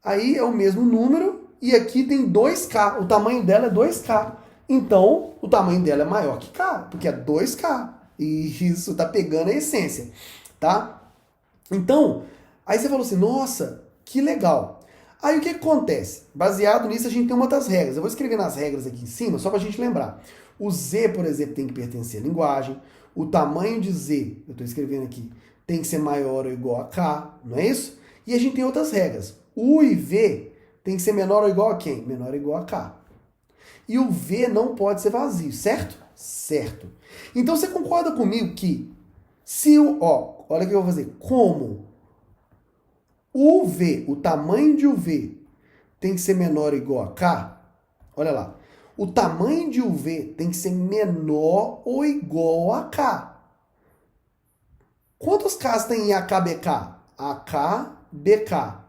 Aí é o mesmo número e aqui tem 2K. O tamanho dela é 2K. Então, o tamanho dela é maior que K, porque é 2K. E isso tá pegando a essência, tá? Então, aí você falou assim, nossa, que legal. Aí o que acontece? Baseado nisso, a gente tem uma das regras. Eu vou escrever nas regras aqui em cima, só pra gente lembrar. O Z, por exemplo, tem que pertencer à linguagem. O tamanho de Z, eu estou escrevendo aqui, tem que ser maior ou igual a K, não é isso? E a gente tem outras regras. U e V tem que ser menor ou igual a quem? Menor ou igual a K. E o V não pode ser vazio, certo? Certo. Então você concorda comigo que se o... Ó, olha o que eu vou fazer. Como o V, o tamanho de UV tem que ser menor ou igual a K, olha lá. O tamanho de UV tem que ser menor ou igual a K. Quantos Ks tem em AKBK? AKBK.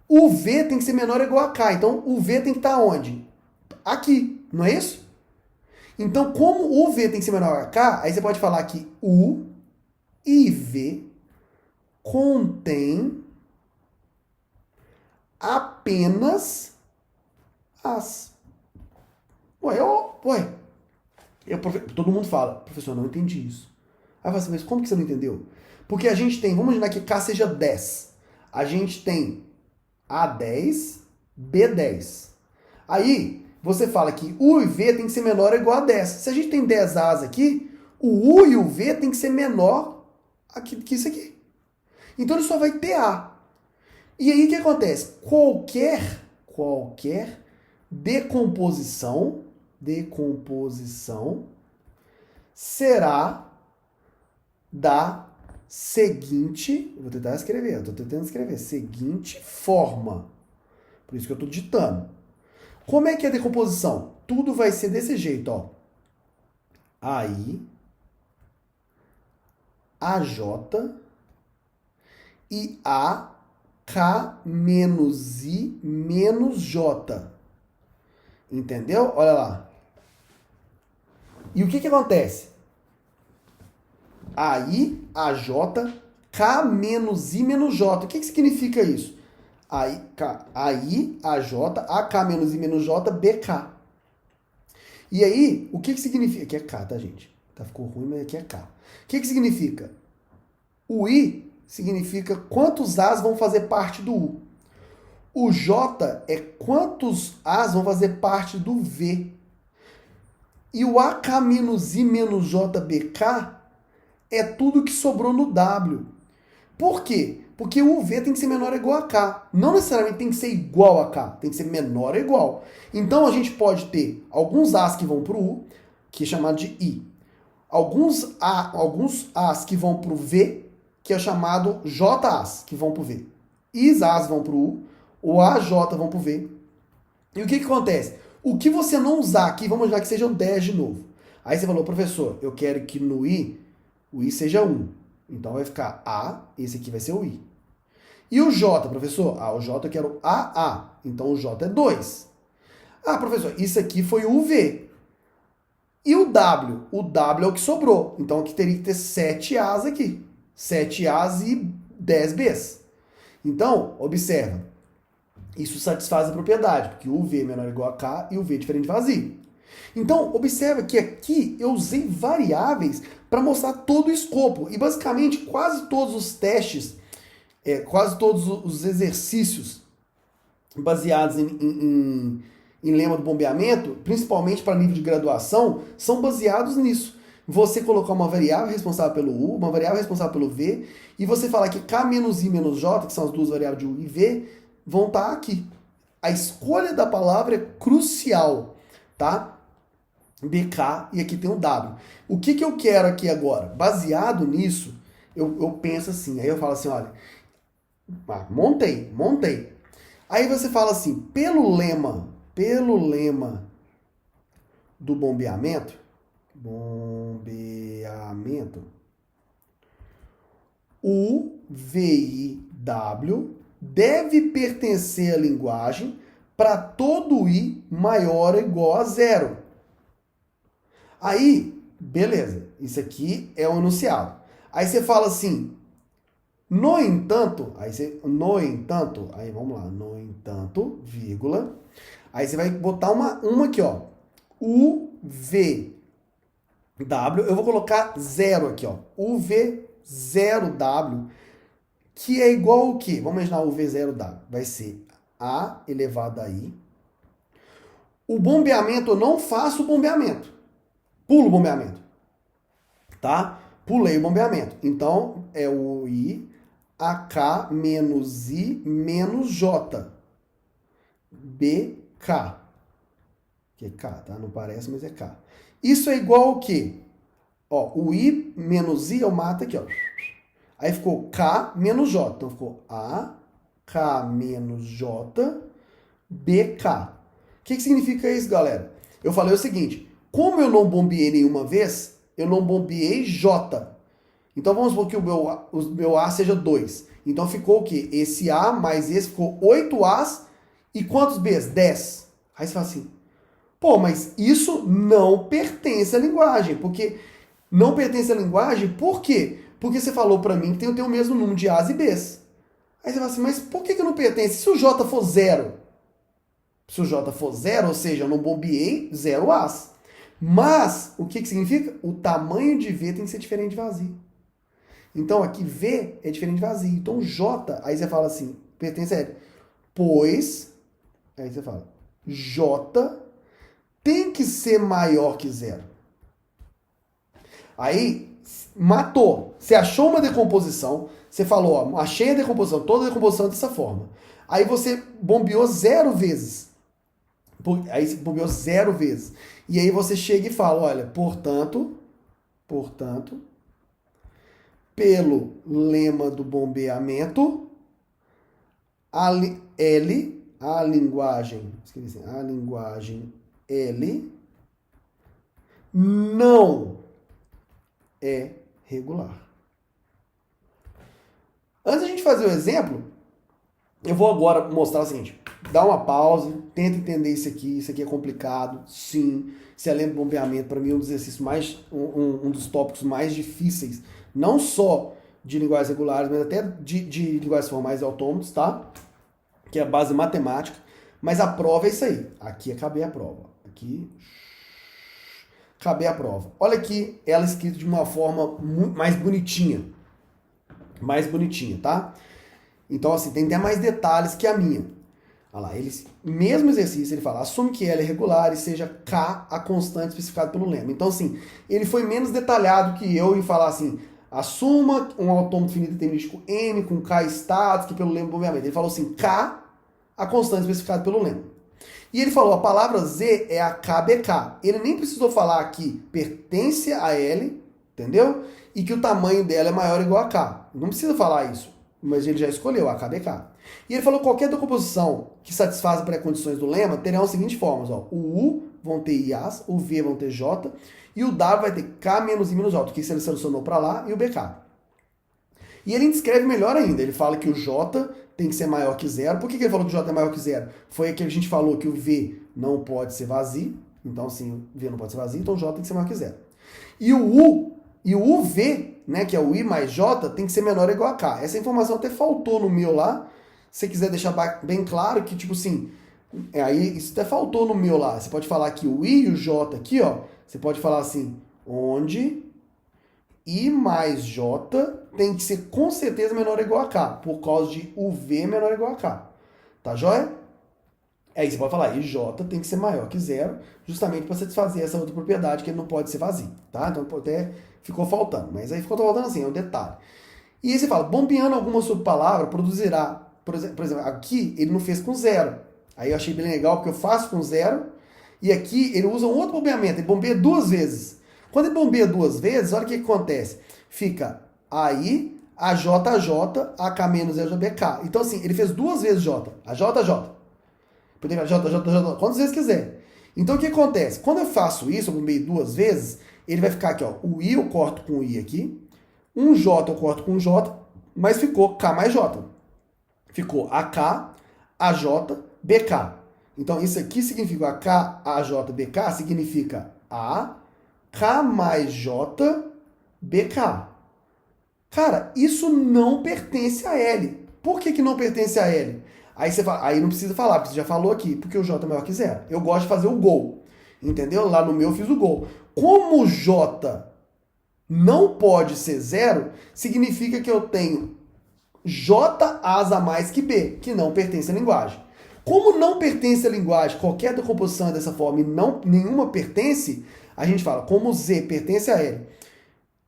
O V tem que ser menor ou igual a K. Então, o V tem que estar onde? Aqui, não é isso? Então, como o V tem que ser menor que K, aí você pode falar que U e V contém apenas as. Ué, todo mundo fala, professor, não entendi isso. Aí eu falo assim, mas como que você não entendeu? Porque a gente tem, vamos imaginar que K seja 10. A gente tem A10, B10. Aí, você fala que U e V tem que ser menor ou igual a 10. Se a gente tem 10 As aqui, o U e o V tem que ser menor que isso aqui. Então ele só vai ter A. E aí o que acontece? Qualquer decomposição será da seguinte, eu vou tentar escrever, eu estou tentando escrever, seguinte forma. Por isso que eu estou digitando. Como é que é a decomposição? Tudo vai ser desse jeito, ó. Aí, AJ e AK menos I menos J. Entendeu? Olha lá. E o que acontece? Aí, AJ, K menos I menos J. O que significa isso? Aí, AJ, AK menos I menos J, BK. E aí, o que significa? Aqui é K, tá, gente? Tá, ficou ruim, mas aqui é K. O que significa? O I significa quantos As vão fazer parte do U. O J é quantos As vão fazer parte do V. E o AK menos I menos JBK é tudo que sobrou no W. Por quê? Porque o V tem que ser menor ou igual a K. Não necessariamente tem que ser igual a K, tem que ser menor ou igual. Então a gente pode ter alguns As que vão para o U, que é chamado de I. Alguns As que vão para o V, que é chamado JAs, que vão para o V. Is-As vão para o U, o AJ vão para o V. E o que acontece? O que você não usar aqui, vamos imaginar que sejam 10 de novo. Aí você falou, professor, eu quero que no I, o I seja 1. Então vai ficar A, esse aqui vai ser o I. E o J, professor? O J eu quero AA. Então o J é 2. Professor, isso aqui foi o V. E o W? O W é o que sobrou. Então aqui teria que ter 7 As aqui. 7 As e 10 Bs. Então, observa. Isso satisfaz a propriedade, porque o V é menor ou igual a K e o V é diferente de vazio. Então, observa que aqui eu usei variáveis para mostrar todo o escopo. E basicamente, quase todos os testes, quase todos os exercícios baseados em lema do bombeamento, principalmente para nível de graduação, são baseados nisso. Você colocar uma variável responsável pelo U, uma variável responsável pelo V, e você falar que K menos I menos J, que são as duas variáveis de U e V, vão estar aqui. A escolha da palavra é crucial, tá? BK e aqui tem o W. O que eu quero aqui agora? Baseado nisso, eu penso assim, aí eu falo assim, olha, montei. Aí você fala assim, pelo lema do bombeamento, o VIW deve pertencer à linguagem para todo I maior ou igual a 0. Aí, beleza, isso aqui é o enunciado. Aí você fala assim, no entanto, aí vamos lá, no entanto, vírgula, aí você vai botar uma aqui, ó, o VW, eu vou colocar 0 aqui, ó, o V0W, que é igual ao quê? Vamos imaginar o V0W, vai ser A elevado a I. O bombeamento, eu não faço o bombeamento. Pulo o bombeamento. Tá? Pulei o bombeamento. Então, é o I, AK menos I menos J. BK. Que é K, tá? Não parece, mas é K. Isso é igual ao quê? Ó, o I menos I eu mato aqui, ó. Aí ficou K menos J. Então ficou A, K menos J, BK. O que significa isso, galera? Eu falei o seguinte, como eu não bombeei nenhuma vez, eu não bombeei J. Então vamos supor que o meu A seja 2. Então ficou o quê? Esse A mais esse ficou 8 As e quantos Bs? 10. Aí você fala assim, Pô, mas isso não pertence à linguagem, porque não pertence à linguagem, por quê? Porque você falou para mim que tem o mesmo número de A's e B's. Aí você fala assim, mas por que não pertence? Se o J for zero, se o J for zero, ou seja, eu não bombeei, zero A's. Mas, o que significa? O tamanho de V tem que ser diferente de vazio. Então, aqui V é diferente de vazio. Então, J, aí você fala assim, pertence a L. Pois, aí você fala, J tem que ser maior que zero. Aí, matou. Você achou uma decomposição, você falou, ó, achei a decomposição, toda a decomposição dessa forma. Aí você bombeou 0 vezes. Aí você bombeou 0 vezes. E aí você chega e fala, olha, portanto, pelo lema do bombeamento, a linguagem L não é regular. Antes da gente fazer o exemplo, eu vou agora mostrar o seguinte. Dá uma pausa, tenta entender isso aqui é complicado, sim. Se lembra do bombeamento, para mim é um dos exercícios mais, um dos tópicos mais difíceis, não só de linguagens regulares, mas até de linguagens formais e autômatos, tá? Que é a base matemática, mas a prova é isso aí. Aqui acabei a prova. Aqui, acabei a prova. Olha aqui, ela escrita de uma forma mais bonitinha. Mais bonitinha, tá? Então, assim, tem até mais detalhes que a minha. Olha lá, mesmo exercício, ele fala, assume que L é regular e seja K a constante especificada pelo lema. Então, assim, ele foi menos detalhado que eu em falar assim, assuma um autômato finito determinístico M com K estados que pelo lema do bombeamento. Ele falou assim, K a constante especificada pelo lema. E ele falou, a palavra Z é a KBK. Ele nem precisou falar que pertence a L, entendeu? E que o tamanho dela é maior ou igual a K. Não precisa falar isso, mas ele já escolheu a KBK. E ele falou, qualquer decomposição que satisfaça pré-condições do lema terá as seguintes formas. Ó, o U vão ter IAs, o V vão ter J, e o W vai ter K menos I menos J, que ele selecionou para lá, e o BK. E ele descreve melhor ainda. Ele fala que o J tem que ser maior que zero. Por que ele falou que o J é maior que zero? Foi que a gente falou que o V não pode ser vazio. Então, assim, o V não pode ser vazio, então o J tem que ser maior que zero. E o UV, né, que é o I mais J, tem que ser menor ou igual a K. Essa informação até faltou no meu lá. Se você quiser deixar bem claro que, tipo assim, aí isso até faltou no meu lá. Você pode falar que o I e o J aqui, ó, você pode falar assim, onde I mais J tem que ser com certeza menor ou igual a K, por causa de UV menor ou igual a K. Tá joia? Aí você pode falar, IJ tem que ser maior que zero, justamente para satisfazer essa outra propriedade, que ele não pode ser vazio, tá? Então até ficou faltando, mas aí ficou faltando assim, é um detalhe. E aí você fala, bombeando alguma subpalavra produzirá, por exemplo, aqui ele não fez com zero. Aí eu achei bem legal, porque eu faço com zero, e aqui ele usa um outro bombeamento, ele bombeia 2 vezes. Quando ele bombeia 2 vezes, olha o que acontece. Fica aí, a JJ, AK menos EJBK. Então assim, ele fez 2 vezes J, a JJ. Poderia JJ, quantas vezes quiser. Então o que acontece? Quando eu faço isso, eu bombeio 2 vezes, ele vai ficar aqui, ó. O I eu corto com o I aqui, um J eu corto com o J, mas ficou K mais J. Ficou AK, AJ, BK. Então isso aqui significa AK, AJ, BK, significa A, K mais J, BK. Cara, isso não pertence a L. Por que não pertence a L? Aí você fala, aí não precisa falar, porque você já falou aqui, porque o J é maior que zero. Eu gosto de fazer o gol. Entendeu? Lá no meu eu fiz o gol. Como o J não pode ser zero, significa que eu tenho J As a mais que B, que não pertence à linguagem. Como não pertence à linguagem, qualquer decomposição é dessa forma e nenhuma pertence, a gente fala, como Z pertence a L,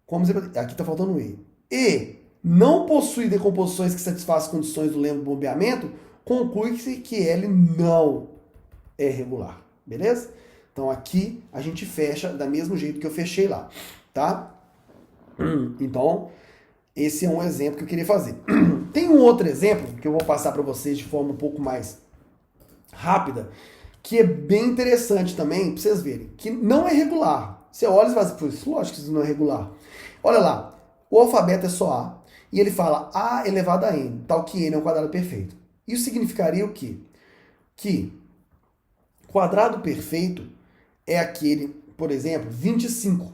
como Z, aqui está faltando o E não possui decomposições que satisfaçam as condições do lema do bombeamento, conclui-se que L não é regular, beleza? Então aqui a gente fecha da mesmo jeito que eu fechei lá, tá? Então, esse é um exemplo que eu queria fazer. Tem um outro exemplo que eu vou passar para vocês de forma um pouco mais rápida, que é bem interessante também, para vocês verem, que não é regular. Você olha e fala assim, lógico que isso não é regular. Olha lá, o alfabeto é só A, e ele fala A elevado a N, tal que N é um quadrado perfeito. Isso significaria o quê? Que quadrado perfeito é aquele, por exemplo, 25,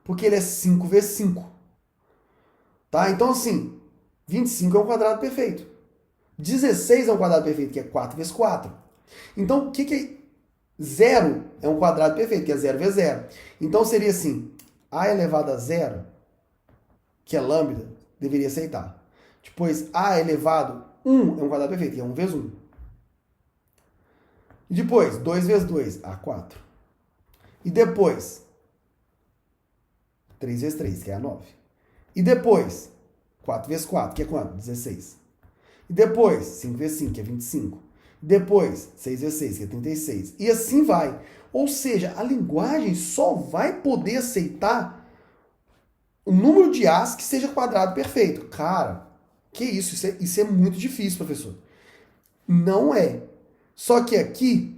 porque ele é 5 vezes 5. Tá? Então, assim, 25 é um quadrado perfeito. 16 é um quadrado perfeito, que é 4 vezes 4. Então, o que é 0? É um quadrado perfeito, que é 0 vezes 0. Então, seria assim, a elevado a 0, que é lambda, deveria aceitar. Depois, a elevado a 1 é um quadrado perfeito, que é 1 vezes 1. E depois, 2 vezes 2, A4. E depois, 3 vezes 3, que é A9. E depois, 4 vezes 4, que é quanto? 16. E depois, 5 vezes 5, que é 25. E depois, 6 vezes 6, que é 36. E assim vai. Ou seja, a linguagem só vai poder aceitar o número de A's que seja quadrado perfeito. Cara, que isso? Isso é muito difícil, professor. Não é. Só que aqui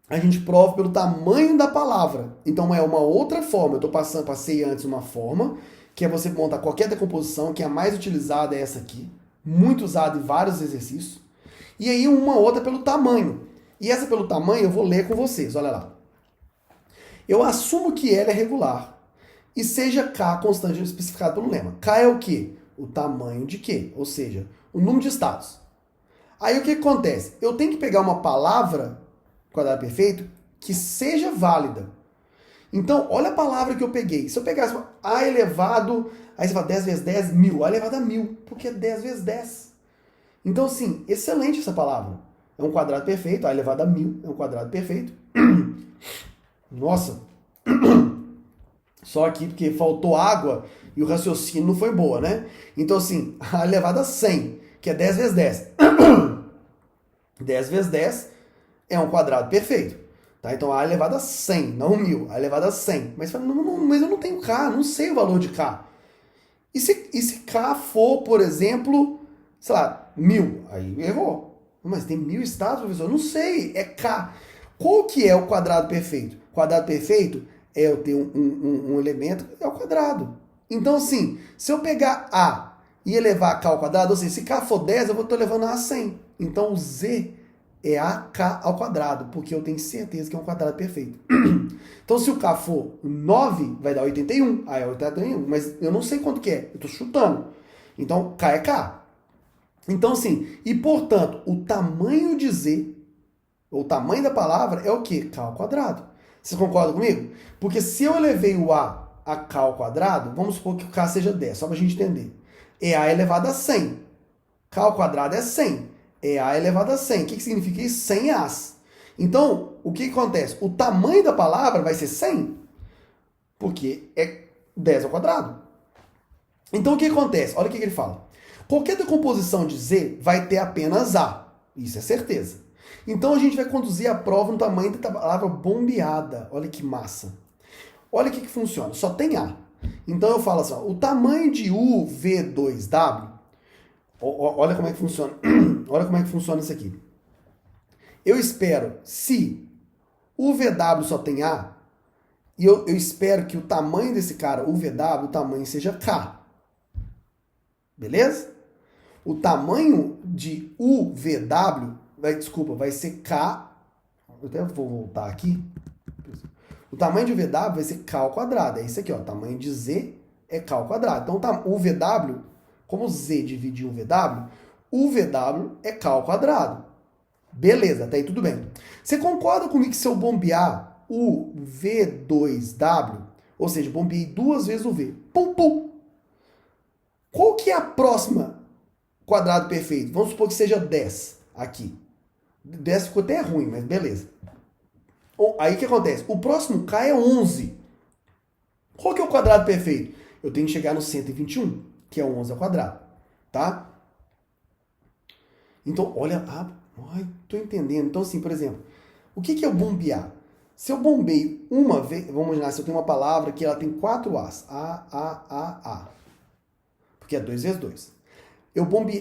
a gente prova pelo tamanho da palavra. Então é uma outra forma. Eu passei antes uma forma, que é você montar qualquer decomposição, que é a mais utilizada é essa aqui. Muito usada em vários exercícios. E aí uma outra pelo tamanho. E essa pelo tamanho eu vou ler com vocês. Olha lá. Eu assumo que ela é regular. E seja K constante especificado pelo lema. K é o quê? O tamanho de quê? Ou seja, o número de estados. Aí o que acontece? Eu tenho que pegar uma palavra, quadrado perfeito, que seja válida. Então, olha a palavra que eu peguei. Se eu pegasse A elevado, aí você fala 10 vezes 10, 1000. A elevado a 1000, porque é 10 vezes 10. Então, assim, excelente essa palavra. É um quadrado perfeito, A elevado a 1000 é um quadrado perfeito. Nossa. Só aqui porque faltou água e o raciocínio não foi boa, né? Então, assim, A elevado a 100, que é 10 vezes 10. 10 vezes 10 é um quadrado perfeito. Tá? Então A elevado a 100, não 1000, A elevado a 100. Mas, mas eu não tenho K, não sei o valor de K. E se K for, por exemplo, sei lá, 1000? Aí errou. Mas tem 1000 estados, professor? Não sei, é K. Qual que é o quadrado perfeito? O quadrado perfeito é eu ter um elemento, é o quadrado. Então, assim, se eu pegar A e elevar K ao quadrado, ou seja, se K for 10, eu vou estar levando A a 100. Então, o Z é AK ao quadrado, porque eu tenho certeza que é um quadrado perfeito. Então, se o K for 9, vai dar 81. Aí é 81, mas eu não sei quanto que é, eu estou chutando. Então, K é K. Então, assim, e portanto, o tamanho de Z, o tamanho da palavra é o quê? K ao quadrado. Vocês concordam comigo? Porque se eu elevei o A K ao quadrado, vamos supor que o K seja 10, só para a gente entender. É A elevado a 100. K ao quadrado é 100. É A elevado a 100. O que significa isso? 100 A's. Então, o que acontece? O tamanho da palavra vai ser 100, porque é 10 ao quadrado. Então, o que acontece? Olha o que ele fala. Qualquer decomposição de Z vai ter apenas A. Isso é certeza. Então, a gente vai conduzir a prova no tamanho da palavra bombeada. Olha que massa. Olha o que funciona. Só tem A. Então, eu falo assim, ó, o tamanho de UV2W, olha como é que funciona. Olha como é que funciona isso aqui. Eu espero, se o VW só tem A, e eu espero que o tamanho desse cara, o VW, o tamanho seja K. Beleza? O tamanho de UVW, vai ser K. Eu até vou voltar aqui. O tamanho de VW vai ser K ao quadrado. É isso aqui, ó. O tamanho de Z é K ao quadrado. Então, o VW, como Z divide em VW, o VW é K ao quadrado. Beleza, até aí tudo bem. Você concorda comigo que se eu bombear o V2W, ou seja, bombeei duas vezes o V, pum, pum, qual que é a próxima quadrado perfeito? Vamos supor que seja 10 aqui. 10 ficou até ruim, mas beleza. Aí o que acontece? O próximo K é 11. Qual que é o quadrado perfeito? Eu tenho que chegar no 121, que é 11 ao quadrado. Tá? Então, olha... tô entendendo. Então, assim, por exemplo, o que é o bombear? Se eu bombeio uma vez... Vamos imaginar, se eu tenho uma palavra que ela tem 4 A's. A. Porque é 2 vezes 2.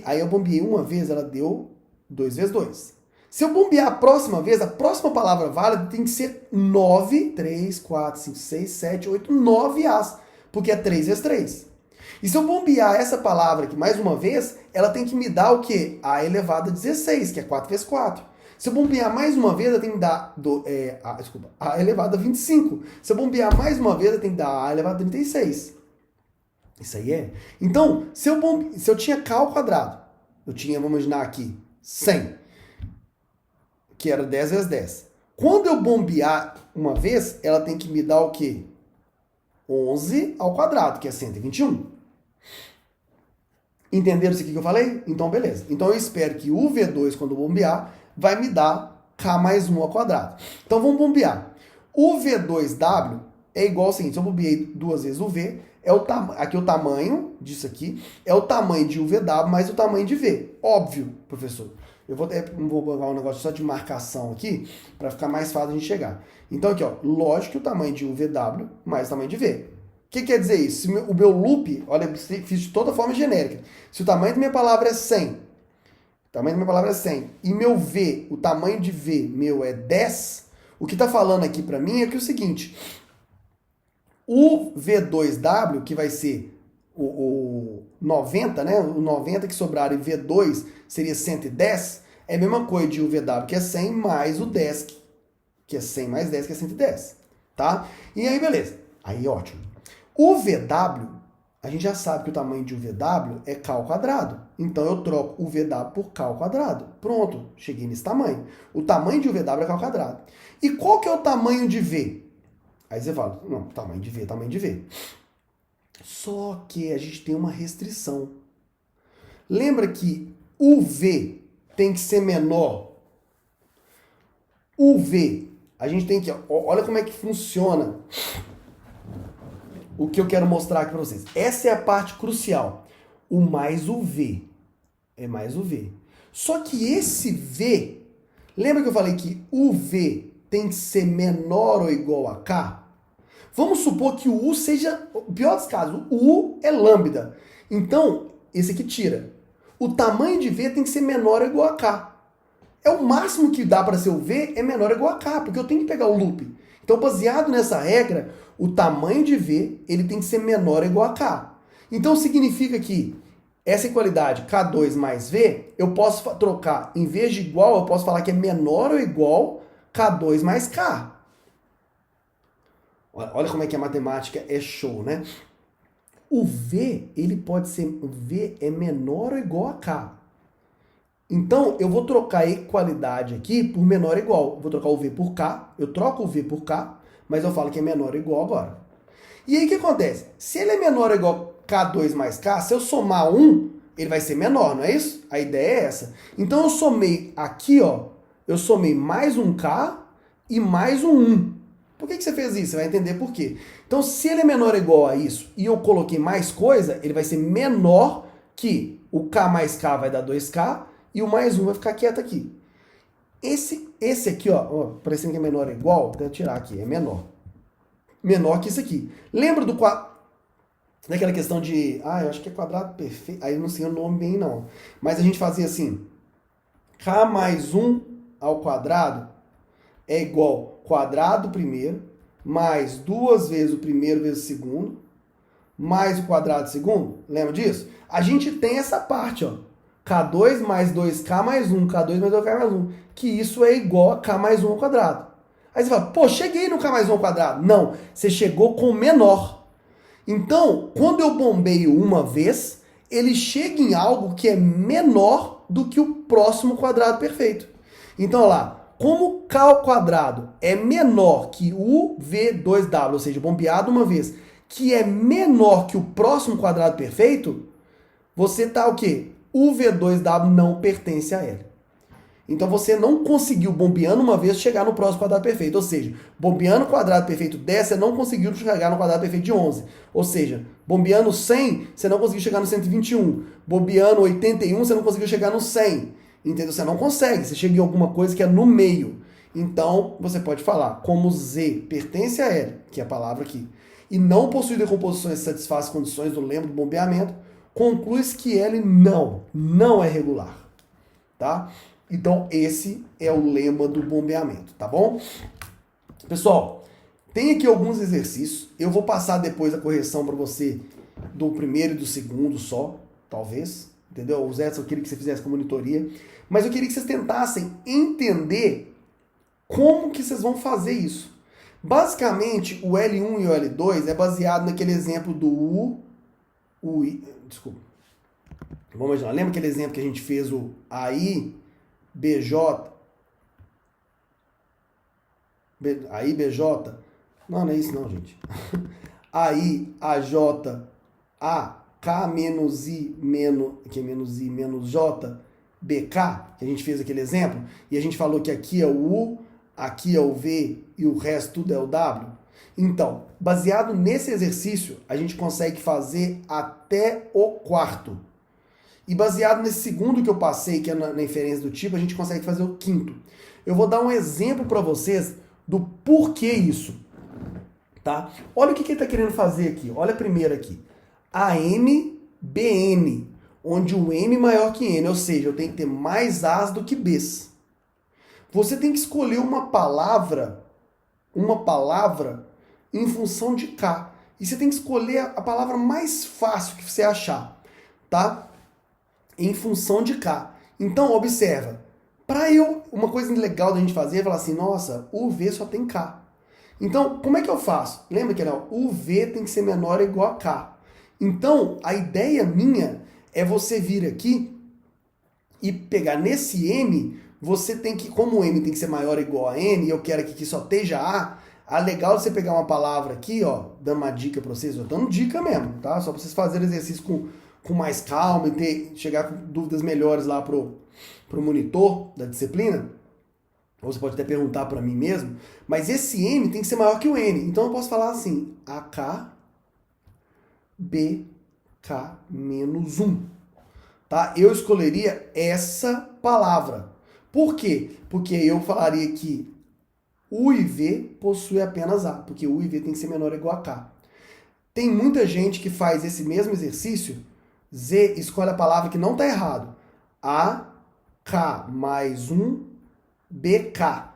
Aí eu bombeei uma vez, ela deu 2 vezes 2. Se eu bombear a próxima vez, a próxima palavra válida tem que ser 9, 3, 4, 5, 6, 7, 8, 9 A's. Porque é 3 vezes 3. E se eu bombear essa palavra aqui mais uma vez, ela tem que me dar o quê? A elevado a 16, que é 4 vezes 4. Se eu bombear mais uma vez, eu tenho que dar A elevado a 25. Se eu bombear mais uma vez, eu tenho que dar A elevado a 36. Isso aí é. Então, se eu tinha K ao quadrado, eu tinha, vamos imaginar aqui, 100, que era 10 vezes 10. Quando eu bombear uma vez, ela tem que me dar o quê? 11 ao quadrado, que é 121. Entenderam isso aqui que eu falei? Então, beleza. Então, eu espero que o V2, quando eu bombear, vai me dar K mais 1 ao quadrado. Então, vamos bombear. O V2W é igual ao seguinte, se eu bombeei duas vezes o V, aqui o tamanho disso aqui é o tamanho de UVW mais o tamanho de V. Óbvio, professor. Eu vou pegar um negócio só de marcação aqui, para ficar mais fácil a gente chegar. Então, aqui, ó, lógico que o tamanho de UVW mais o tamanho de V. O que quer dizer isso? Se o meu loop, olha, eu fiz de toda forma genérica. Se o tamanho da minha palavra é 100, e meu V, o tamanho de V meu é 10, o que está falando aqui para mim é que é o seguinte, o V2W, que vai ser o 90, né? O 90 que sobrar e V2 seria 110, é a mesma coisa de o VW, que é 100, mais o 10, que é 100 mais 10, que é 110, tá? E aí, beleza. Aí, ótimo. O VW, a gente já sabe que o tamanho de um VW é K ao quadrado. Então, eu troco o VW por K ao quadrado. Pronto, cheguei nesse tamanho. O tamanho de um VW é K ao quadrado. E qual que é o tamanho de V? Aí você fala, não, tamanho de V, tamanho de V. Só que a gente tem uma restrição. Lembra que o V tem que ser menor. O V, a gente tem que... Olha como é que funciona o que eu quero mostrar aqui para vocês. Essa é a parte crucial. O mais o V. É mais o V. Só que esse V... Lembra que eu falei que o V tem que ser menor ou igual a K? Vamos supor que o U seja... O pior dos casos, o U é lambda. Então, esse aqui tira. O tamanho de V tem que ser menor ou igual a K. É o máximo que dá para ser o V é menor ou igual a K, porque eu tenho que pegar o loop. Então, baseado nessa regra, o tamanho de V ele tem que ser menor ou igual a K. Então, significa que essa equalidade K2 mais V, eu posso trocar, em vez de igual, eu posso falar que é menor ou igual K2 mais K. Olha como é que a matemática é show, né? O V, ele pode ser... O V é menor ou igual a K. Então, eu vou trocar a equalidade aqui por menor ou igual. Eu vou trocar o V por K, eu troco o V por K, mas eu falo que é menor ou igual agora. E aí, o que acontece? Se ele é menor ou igual a K2 mais K, se eu somar 1, ele vai ser menor, não é isso? A ideia é essa. Então, eu somei aqui, ó, eu somei mais um K e mais um 1. Por que você fez isso? Você vai entender por quê. Então, se ele é menor ou igual a isso e eu coloquei mais coisa, ele vai ser menor que o K mais K vai dar 2K e o mais 1 vai ficar quieto aqui. Esse aqui, ó, parecendo que é menor ou igual, vou tirar aqui, é menor. Menor que isso aqui. Lembra daquela questão de, eu acho que é quadrado perfeito, aí eu não sei o nome bem não. Mas a gente fazia assim, K mais 1 ao quadrado é igual quadrado primeiro, mais 2 vezes o primeiro vezes o segundo, mais o quadrado segundo. Lembra disso? A gente tem essa parte, ó. K2 mais 2K mais 1, K2 mais 2K mais 1. Que isso é igual a K mais 1 ao quadrado. Aí você fala, pô, cheguei no K mais 1 ao quadrado. Não, você chegou com menor. Então, quando eu bombeio uma vez, ele chega em algo que é menor do que o próximo quadrado perfeito. Então, olha lá. Como K ao quadrado é menor que o V2W, ou seja, bombeado uma vez, que é menor que o próximo quadrado perfeito, você tá o quê? O V2W não pertence a L. Então você não conseguiu, bombeando uma vez, chegar no próximo quadrado perfeito. Ou seja, bombeando o quadrado perfeito 10, você não conseguiu chegar no quadrado perfeito de 11. Ou seja, bombeando 100, você não conseguiu chegar no 121. Bombeando 81, você não conseguiu chegar no 100. Entendeu? Você não consegue, você chega em alguma coisa que é no meio. Então, você pode falar, como Z pertence a L, que é a palavra aqui, e não possui decomposições que satisfazem as condições do lembro do bombeamento, conclui-se que L não é regular. Tá? Então, esse é o lema do bombeamento, tá bom? Pessoal, tem aqui alguns exercícios. Eu vou passar depois a correção para você do primeiro e do segundo só, talvez. entendeu? O Zé, eu queria que você fizesse com monitoria, mas eu queria que vocês tentassem entender como que vocês vão fazer isso. Basicamente, o L1 e o L2 é baseado naquele exemplo do desculpa. Vamos imaginar, lembra aquele exemplo que a gente fez o AI, BJ, AI, BJ, não é isso não, gente. AI, AJ, A, K menos I, menos J, BK, que a gente fez aquele exemplo, e a gente falou que aqui é o U, aqui é o V e o resto tudo é o W. Então, baseado nesse exercício, a gente consegue fazer até o quarto. E baseado nesse segundo que eu passei, que é na inferência do tipo, a gente consegue fazer o quinto. Eu vou dar um exemplo para vocês do porquê isso. Tá? Olha o que ele está querendo fazer aqui. Olha primeiro aqui. AM, BN, onde o M é maior que N, ou seja, eu tenho que ter mais As do que Bs. Você tem que escolher uma palavra em função de K. E você tem que escolher a palavra mais fácil que você achar, tá? Em função de K. Então, observa. Uma coisa legal da gente fazer é falar assim, nossa, o V só tem K. Então, como é que eu faço? Lembra que não? O V tem que ser menor ou igual a K. Então, a ideia minha é você vir aqui e pegar nesse M, você tem que, como o M tem que ser maior ou igual a N, e eu quero que aqui só esteja A legal de você pegar uma palavra aqui, ó, dando uma dica para vocês, eu tô dando dica mesmo, tá? Só para vocês fazerem exercício com mais calma e chegar com dúvidas melhores lá pro monitor da disciplina. Ou você pode até perguntar para mim mesmo, mas esse M tem que ser maior que o N. Então eu posso falar assim, AK, BK menos 1. Tá? Eu escolheria essa palavra. Por quê? Porque eu falaria que U e V possui apenas A, porque U e V tem que ser menor ou igual a K. Tem muita gente que faz esse mesmo exercício, Z escolhe a palavra que não está errado. A, K mais 1, BK.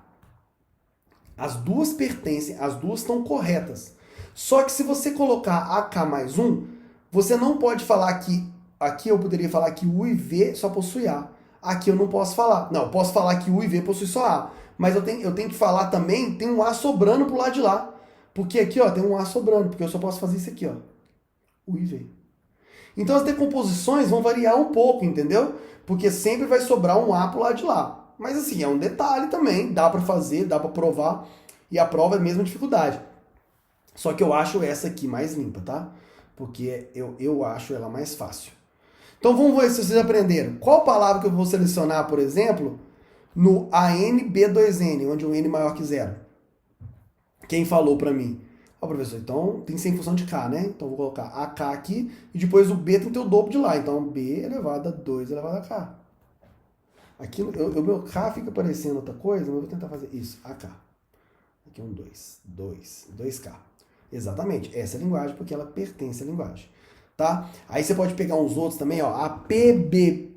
As duas pertencem, as duas estão corretas. Só que se você colocar AK mais 1, você não pode falar que... Aqui eu poderia falar que U e V só possui A. Aqui eu não posso falar. Não, eu posso falar que U e V possui só A. Mas eu tenho que falar também, tem um A sobrando pro lado de lá. Porque aqui, ó, tem um A sobrando, porque eu só posso fazer isso aqui, ó. U e V. Então as decomposições vão variar um pouco, entendeu? Porque sempre vai sobrar um A pro lado de lá. Mas assim, é um detalhe também, dá para fazer, dá para provar, e a prova é a mesma dificuldade. Só que eu acho essa aqui mais limpa, tá? Porque eu acho ela mais fácil. Então vamos ver se vocês aprenderam. Qual palavra que eu vou selecionar, por exemplo, no ANB2N, onde o N é maior que zero? Quem falou para mim? Ó, professor, então tem que ser em função de K, né? Então eu vou colocar AK aqui, e depois o B tem que ter o dobro de lá. Então B elevado a 2 elevado a K. Aqui o meu K fica parecendo outra coisa, mas eu vou tentar fazer isso. AK. Aqui é um 2K. Exatamente, essa é a linguagem, porque ela pertence à linguagem. Tá? Aí você pode pegar uns outros também, ó. A PBQCR.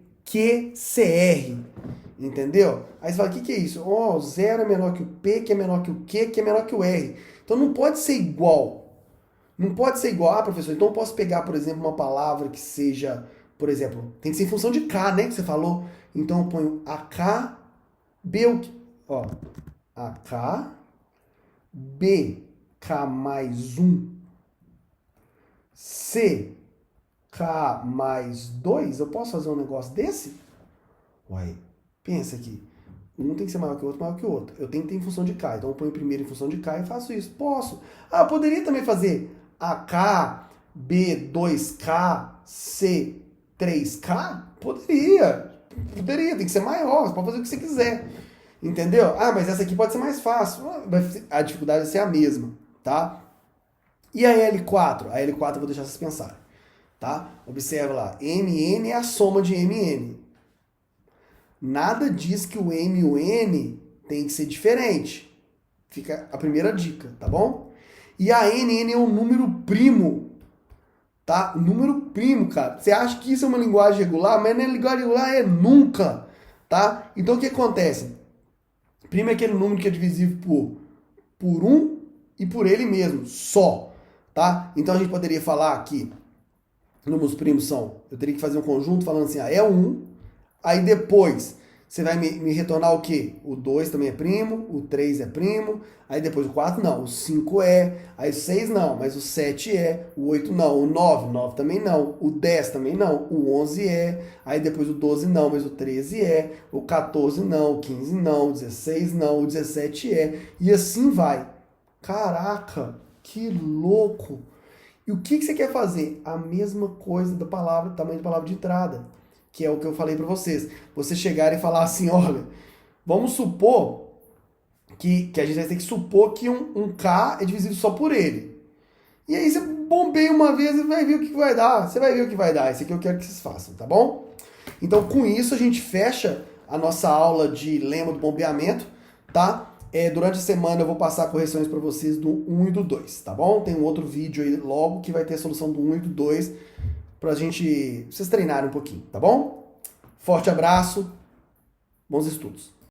Entendeu? Aí você fala, o que é isso? Ó, o 0 é menor que o P, que é menor que o Q, que é menor que o R. Então não pode ser igual. Não pode ser igual, professor. Então eu posso pegar, por exemplo, uma palavra que seja, por exemplo, tem que ser em função de K, né? Que você falou. Então eu ponho AK, B, ó, AK, BK mais 1, CK mais 2. Eu posso fazer um negócio desse? Uai, pensa aqui. Um tem que ser maior que o outro, maior que o outro. Eu tenho que ter em função de K. Então eu ponho primeiro em função de K e faço isso. Posso. Ah, eu poderia também fazer AK, B2K, C3K? Poderia, tem que ser maior, você pode fazer o que você quiser. Entendeu? Ah, mas essa aqui pode ser mais fácil. A dificuldade vai ser a mesma, tá? E a L4? A L4 eu vou deixar vocês pensarem, tá? Observa lá, MN é a soma de MN. Nada diz que o M e o N tem que ser diferente. Fica a primeira dica, tá bom? E a NN é um número primo, tá? Número primo, cara. Você acha que isso é uma linguagem regular? Mas não é linguagem regular, é nunca, tá? Então o que acontece? Primo é aquele número que é divisível por 1 e por ele mesmo, só, tá? Então a gente poderia falar aqui, números primos são, eu teria que fazer um conjunto falando assim, é 1, aí depois você vai me retornar o quê? O 2 também é primo, o 3 é primo, aí depois o 4 não, o 5 aí o 6 não, mas o 7 o 8 não, o 9 também não, o 10 também não, o 11 aí depois o 12 não, mas o 13 o 14 não, o 15 não, o 16 não, o 17 e assim vai. Caraca, que louco! E o que você quer fazer? A mesma coisa da palavra, tamanho da palavra de entrada, que é o que eu falei para vocês. Você chegar e falar assim, olha, vamos supor que a gente vai ter que supor que um K é divisível só por ele. E aí você bombeia uma vez e vai ver o que vai dar. Você vai ver o que vai dar. Isso aqui eu quero que vocês façam, tá bom? Então, com isso, a gente fecha a nossa aula de lema do bombeamento, tá? Durante a semana eu vou passar correções para vocês do 1 e do 2, tá bom? Tem um outro vídeo aí logo que vai ter a solução do 1 e do 2 pra gente, vocês treinarem um pouquinho, tá bom? Forte abraço, bons estudos.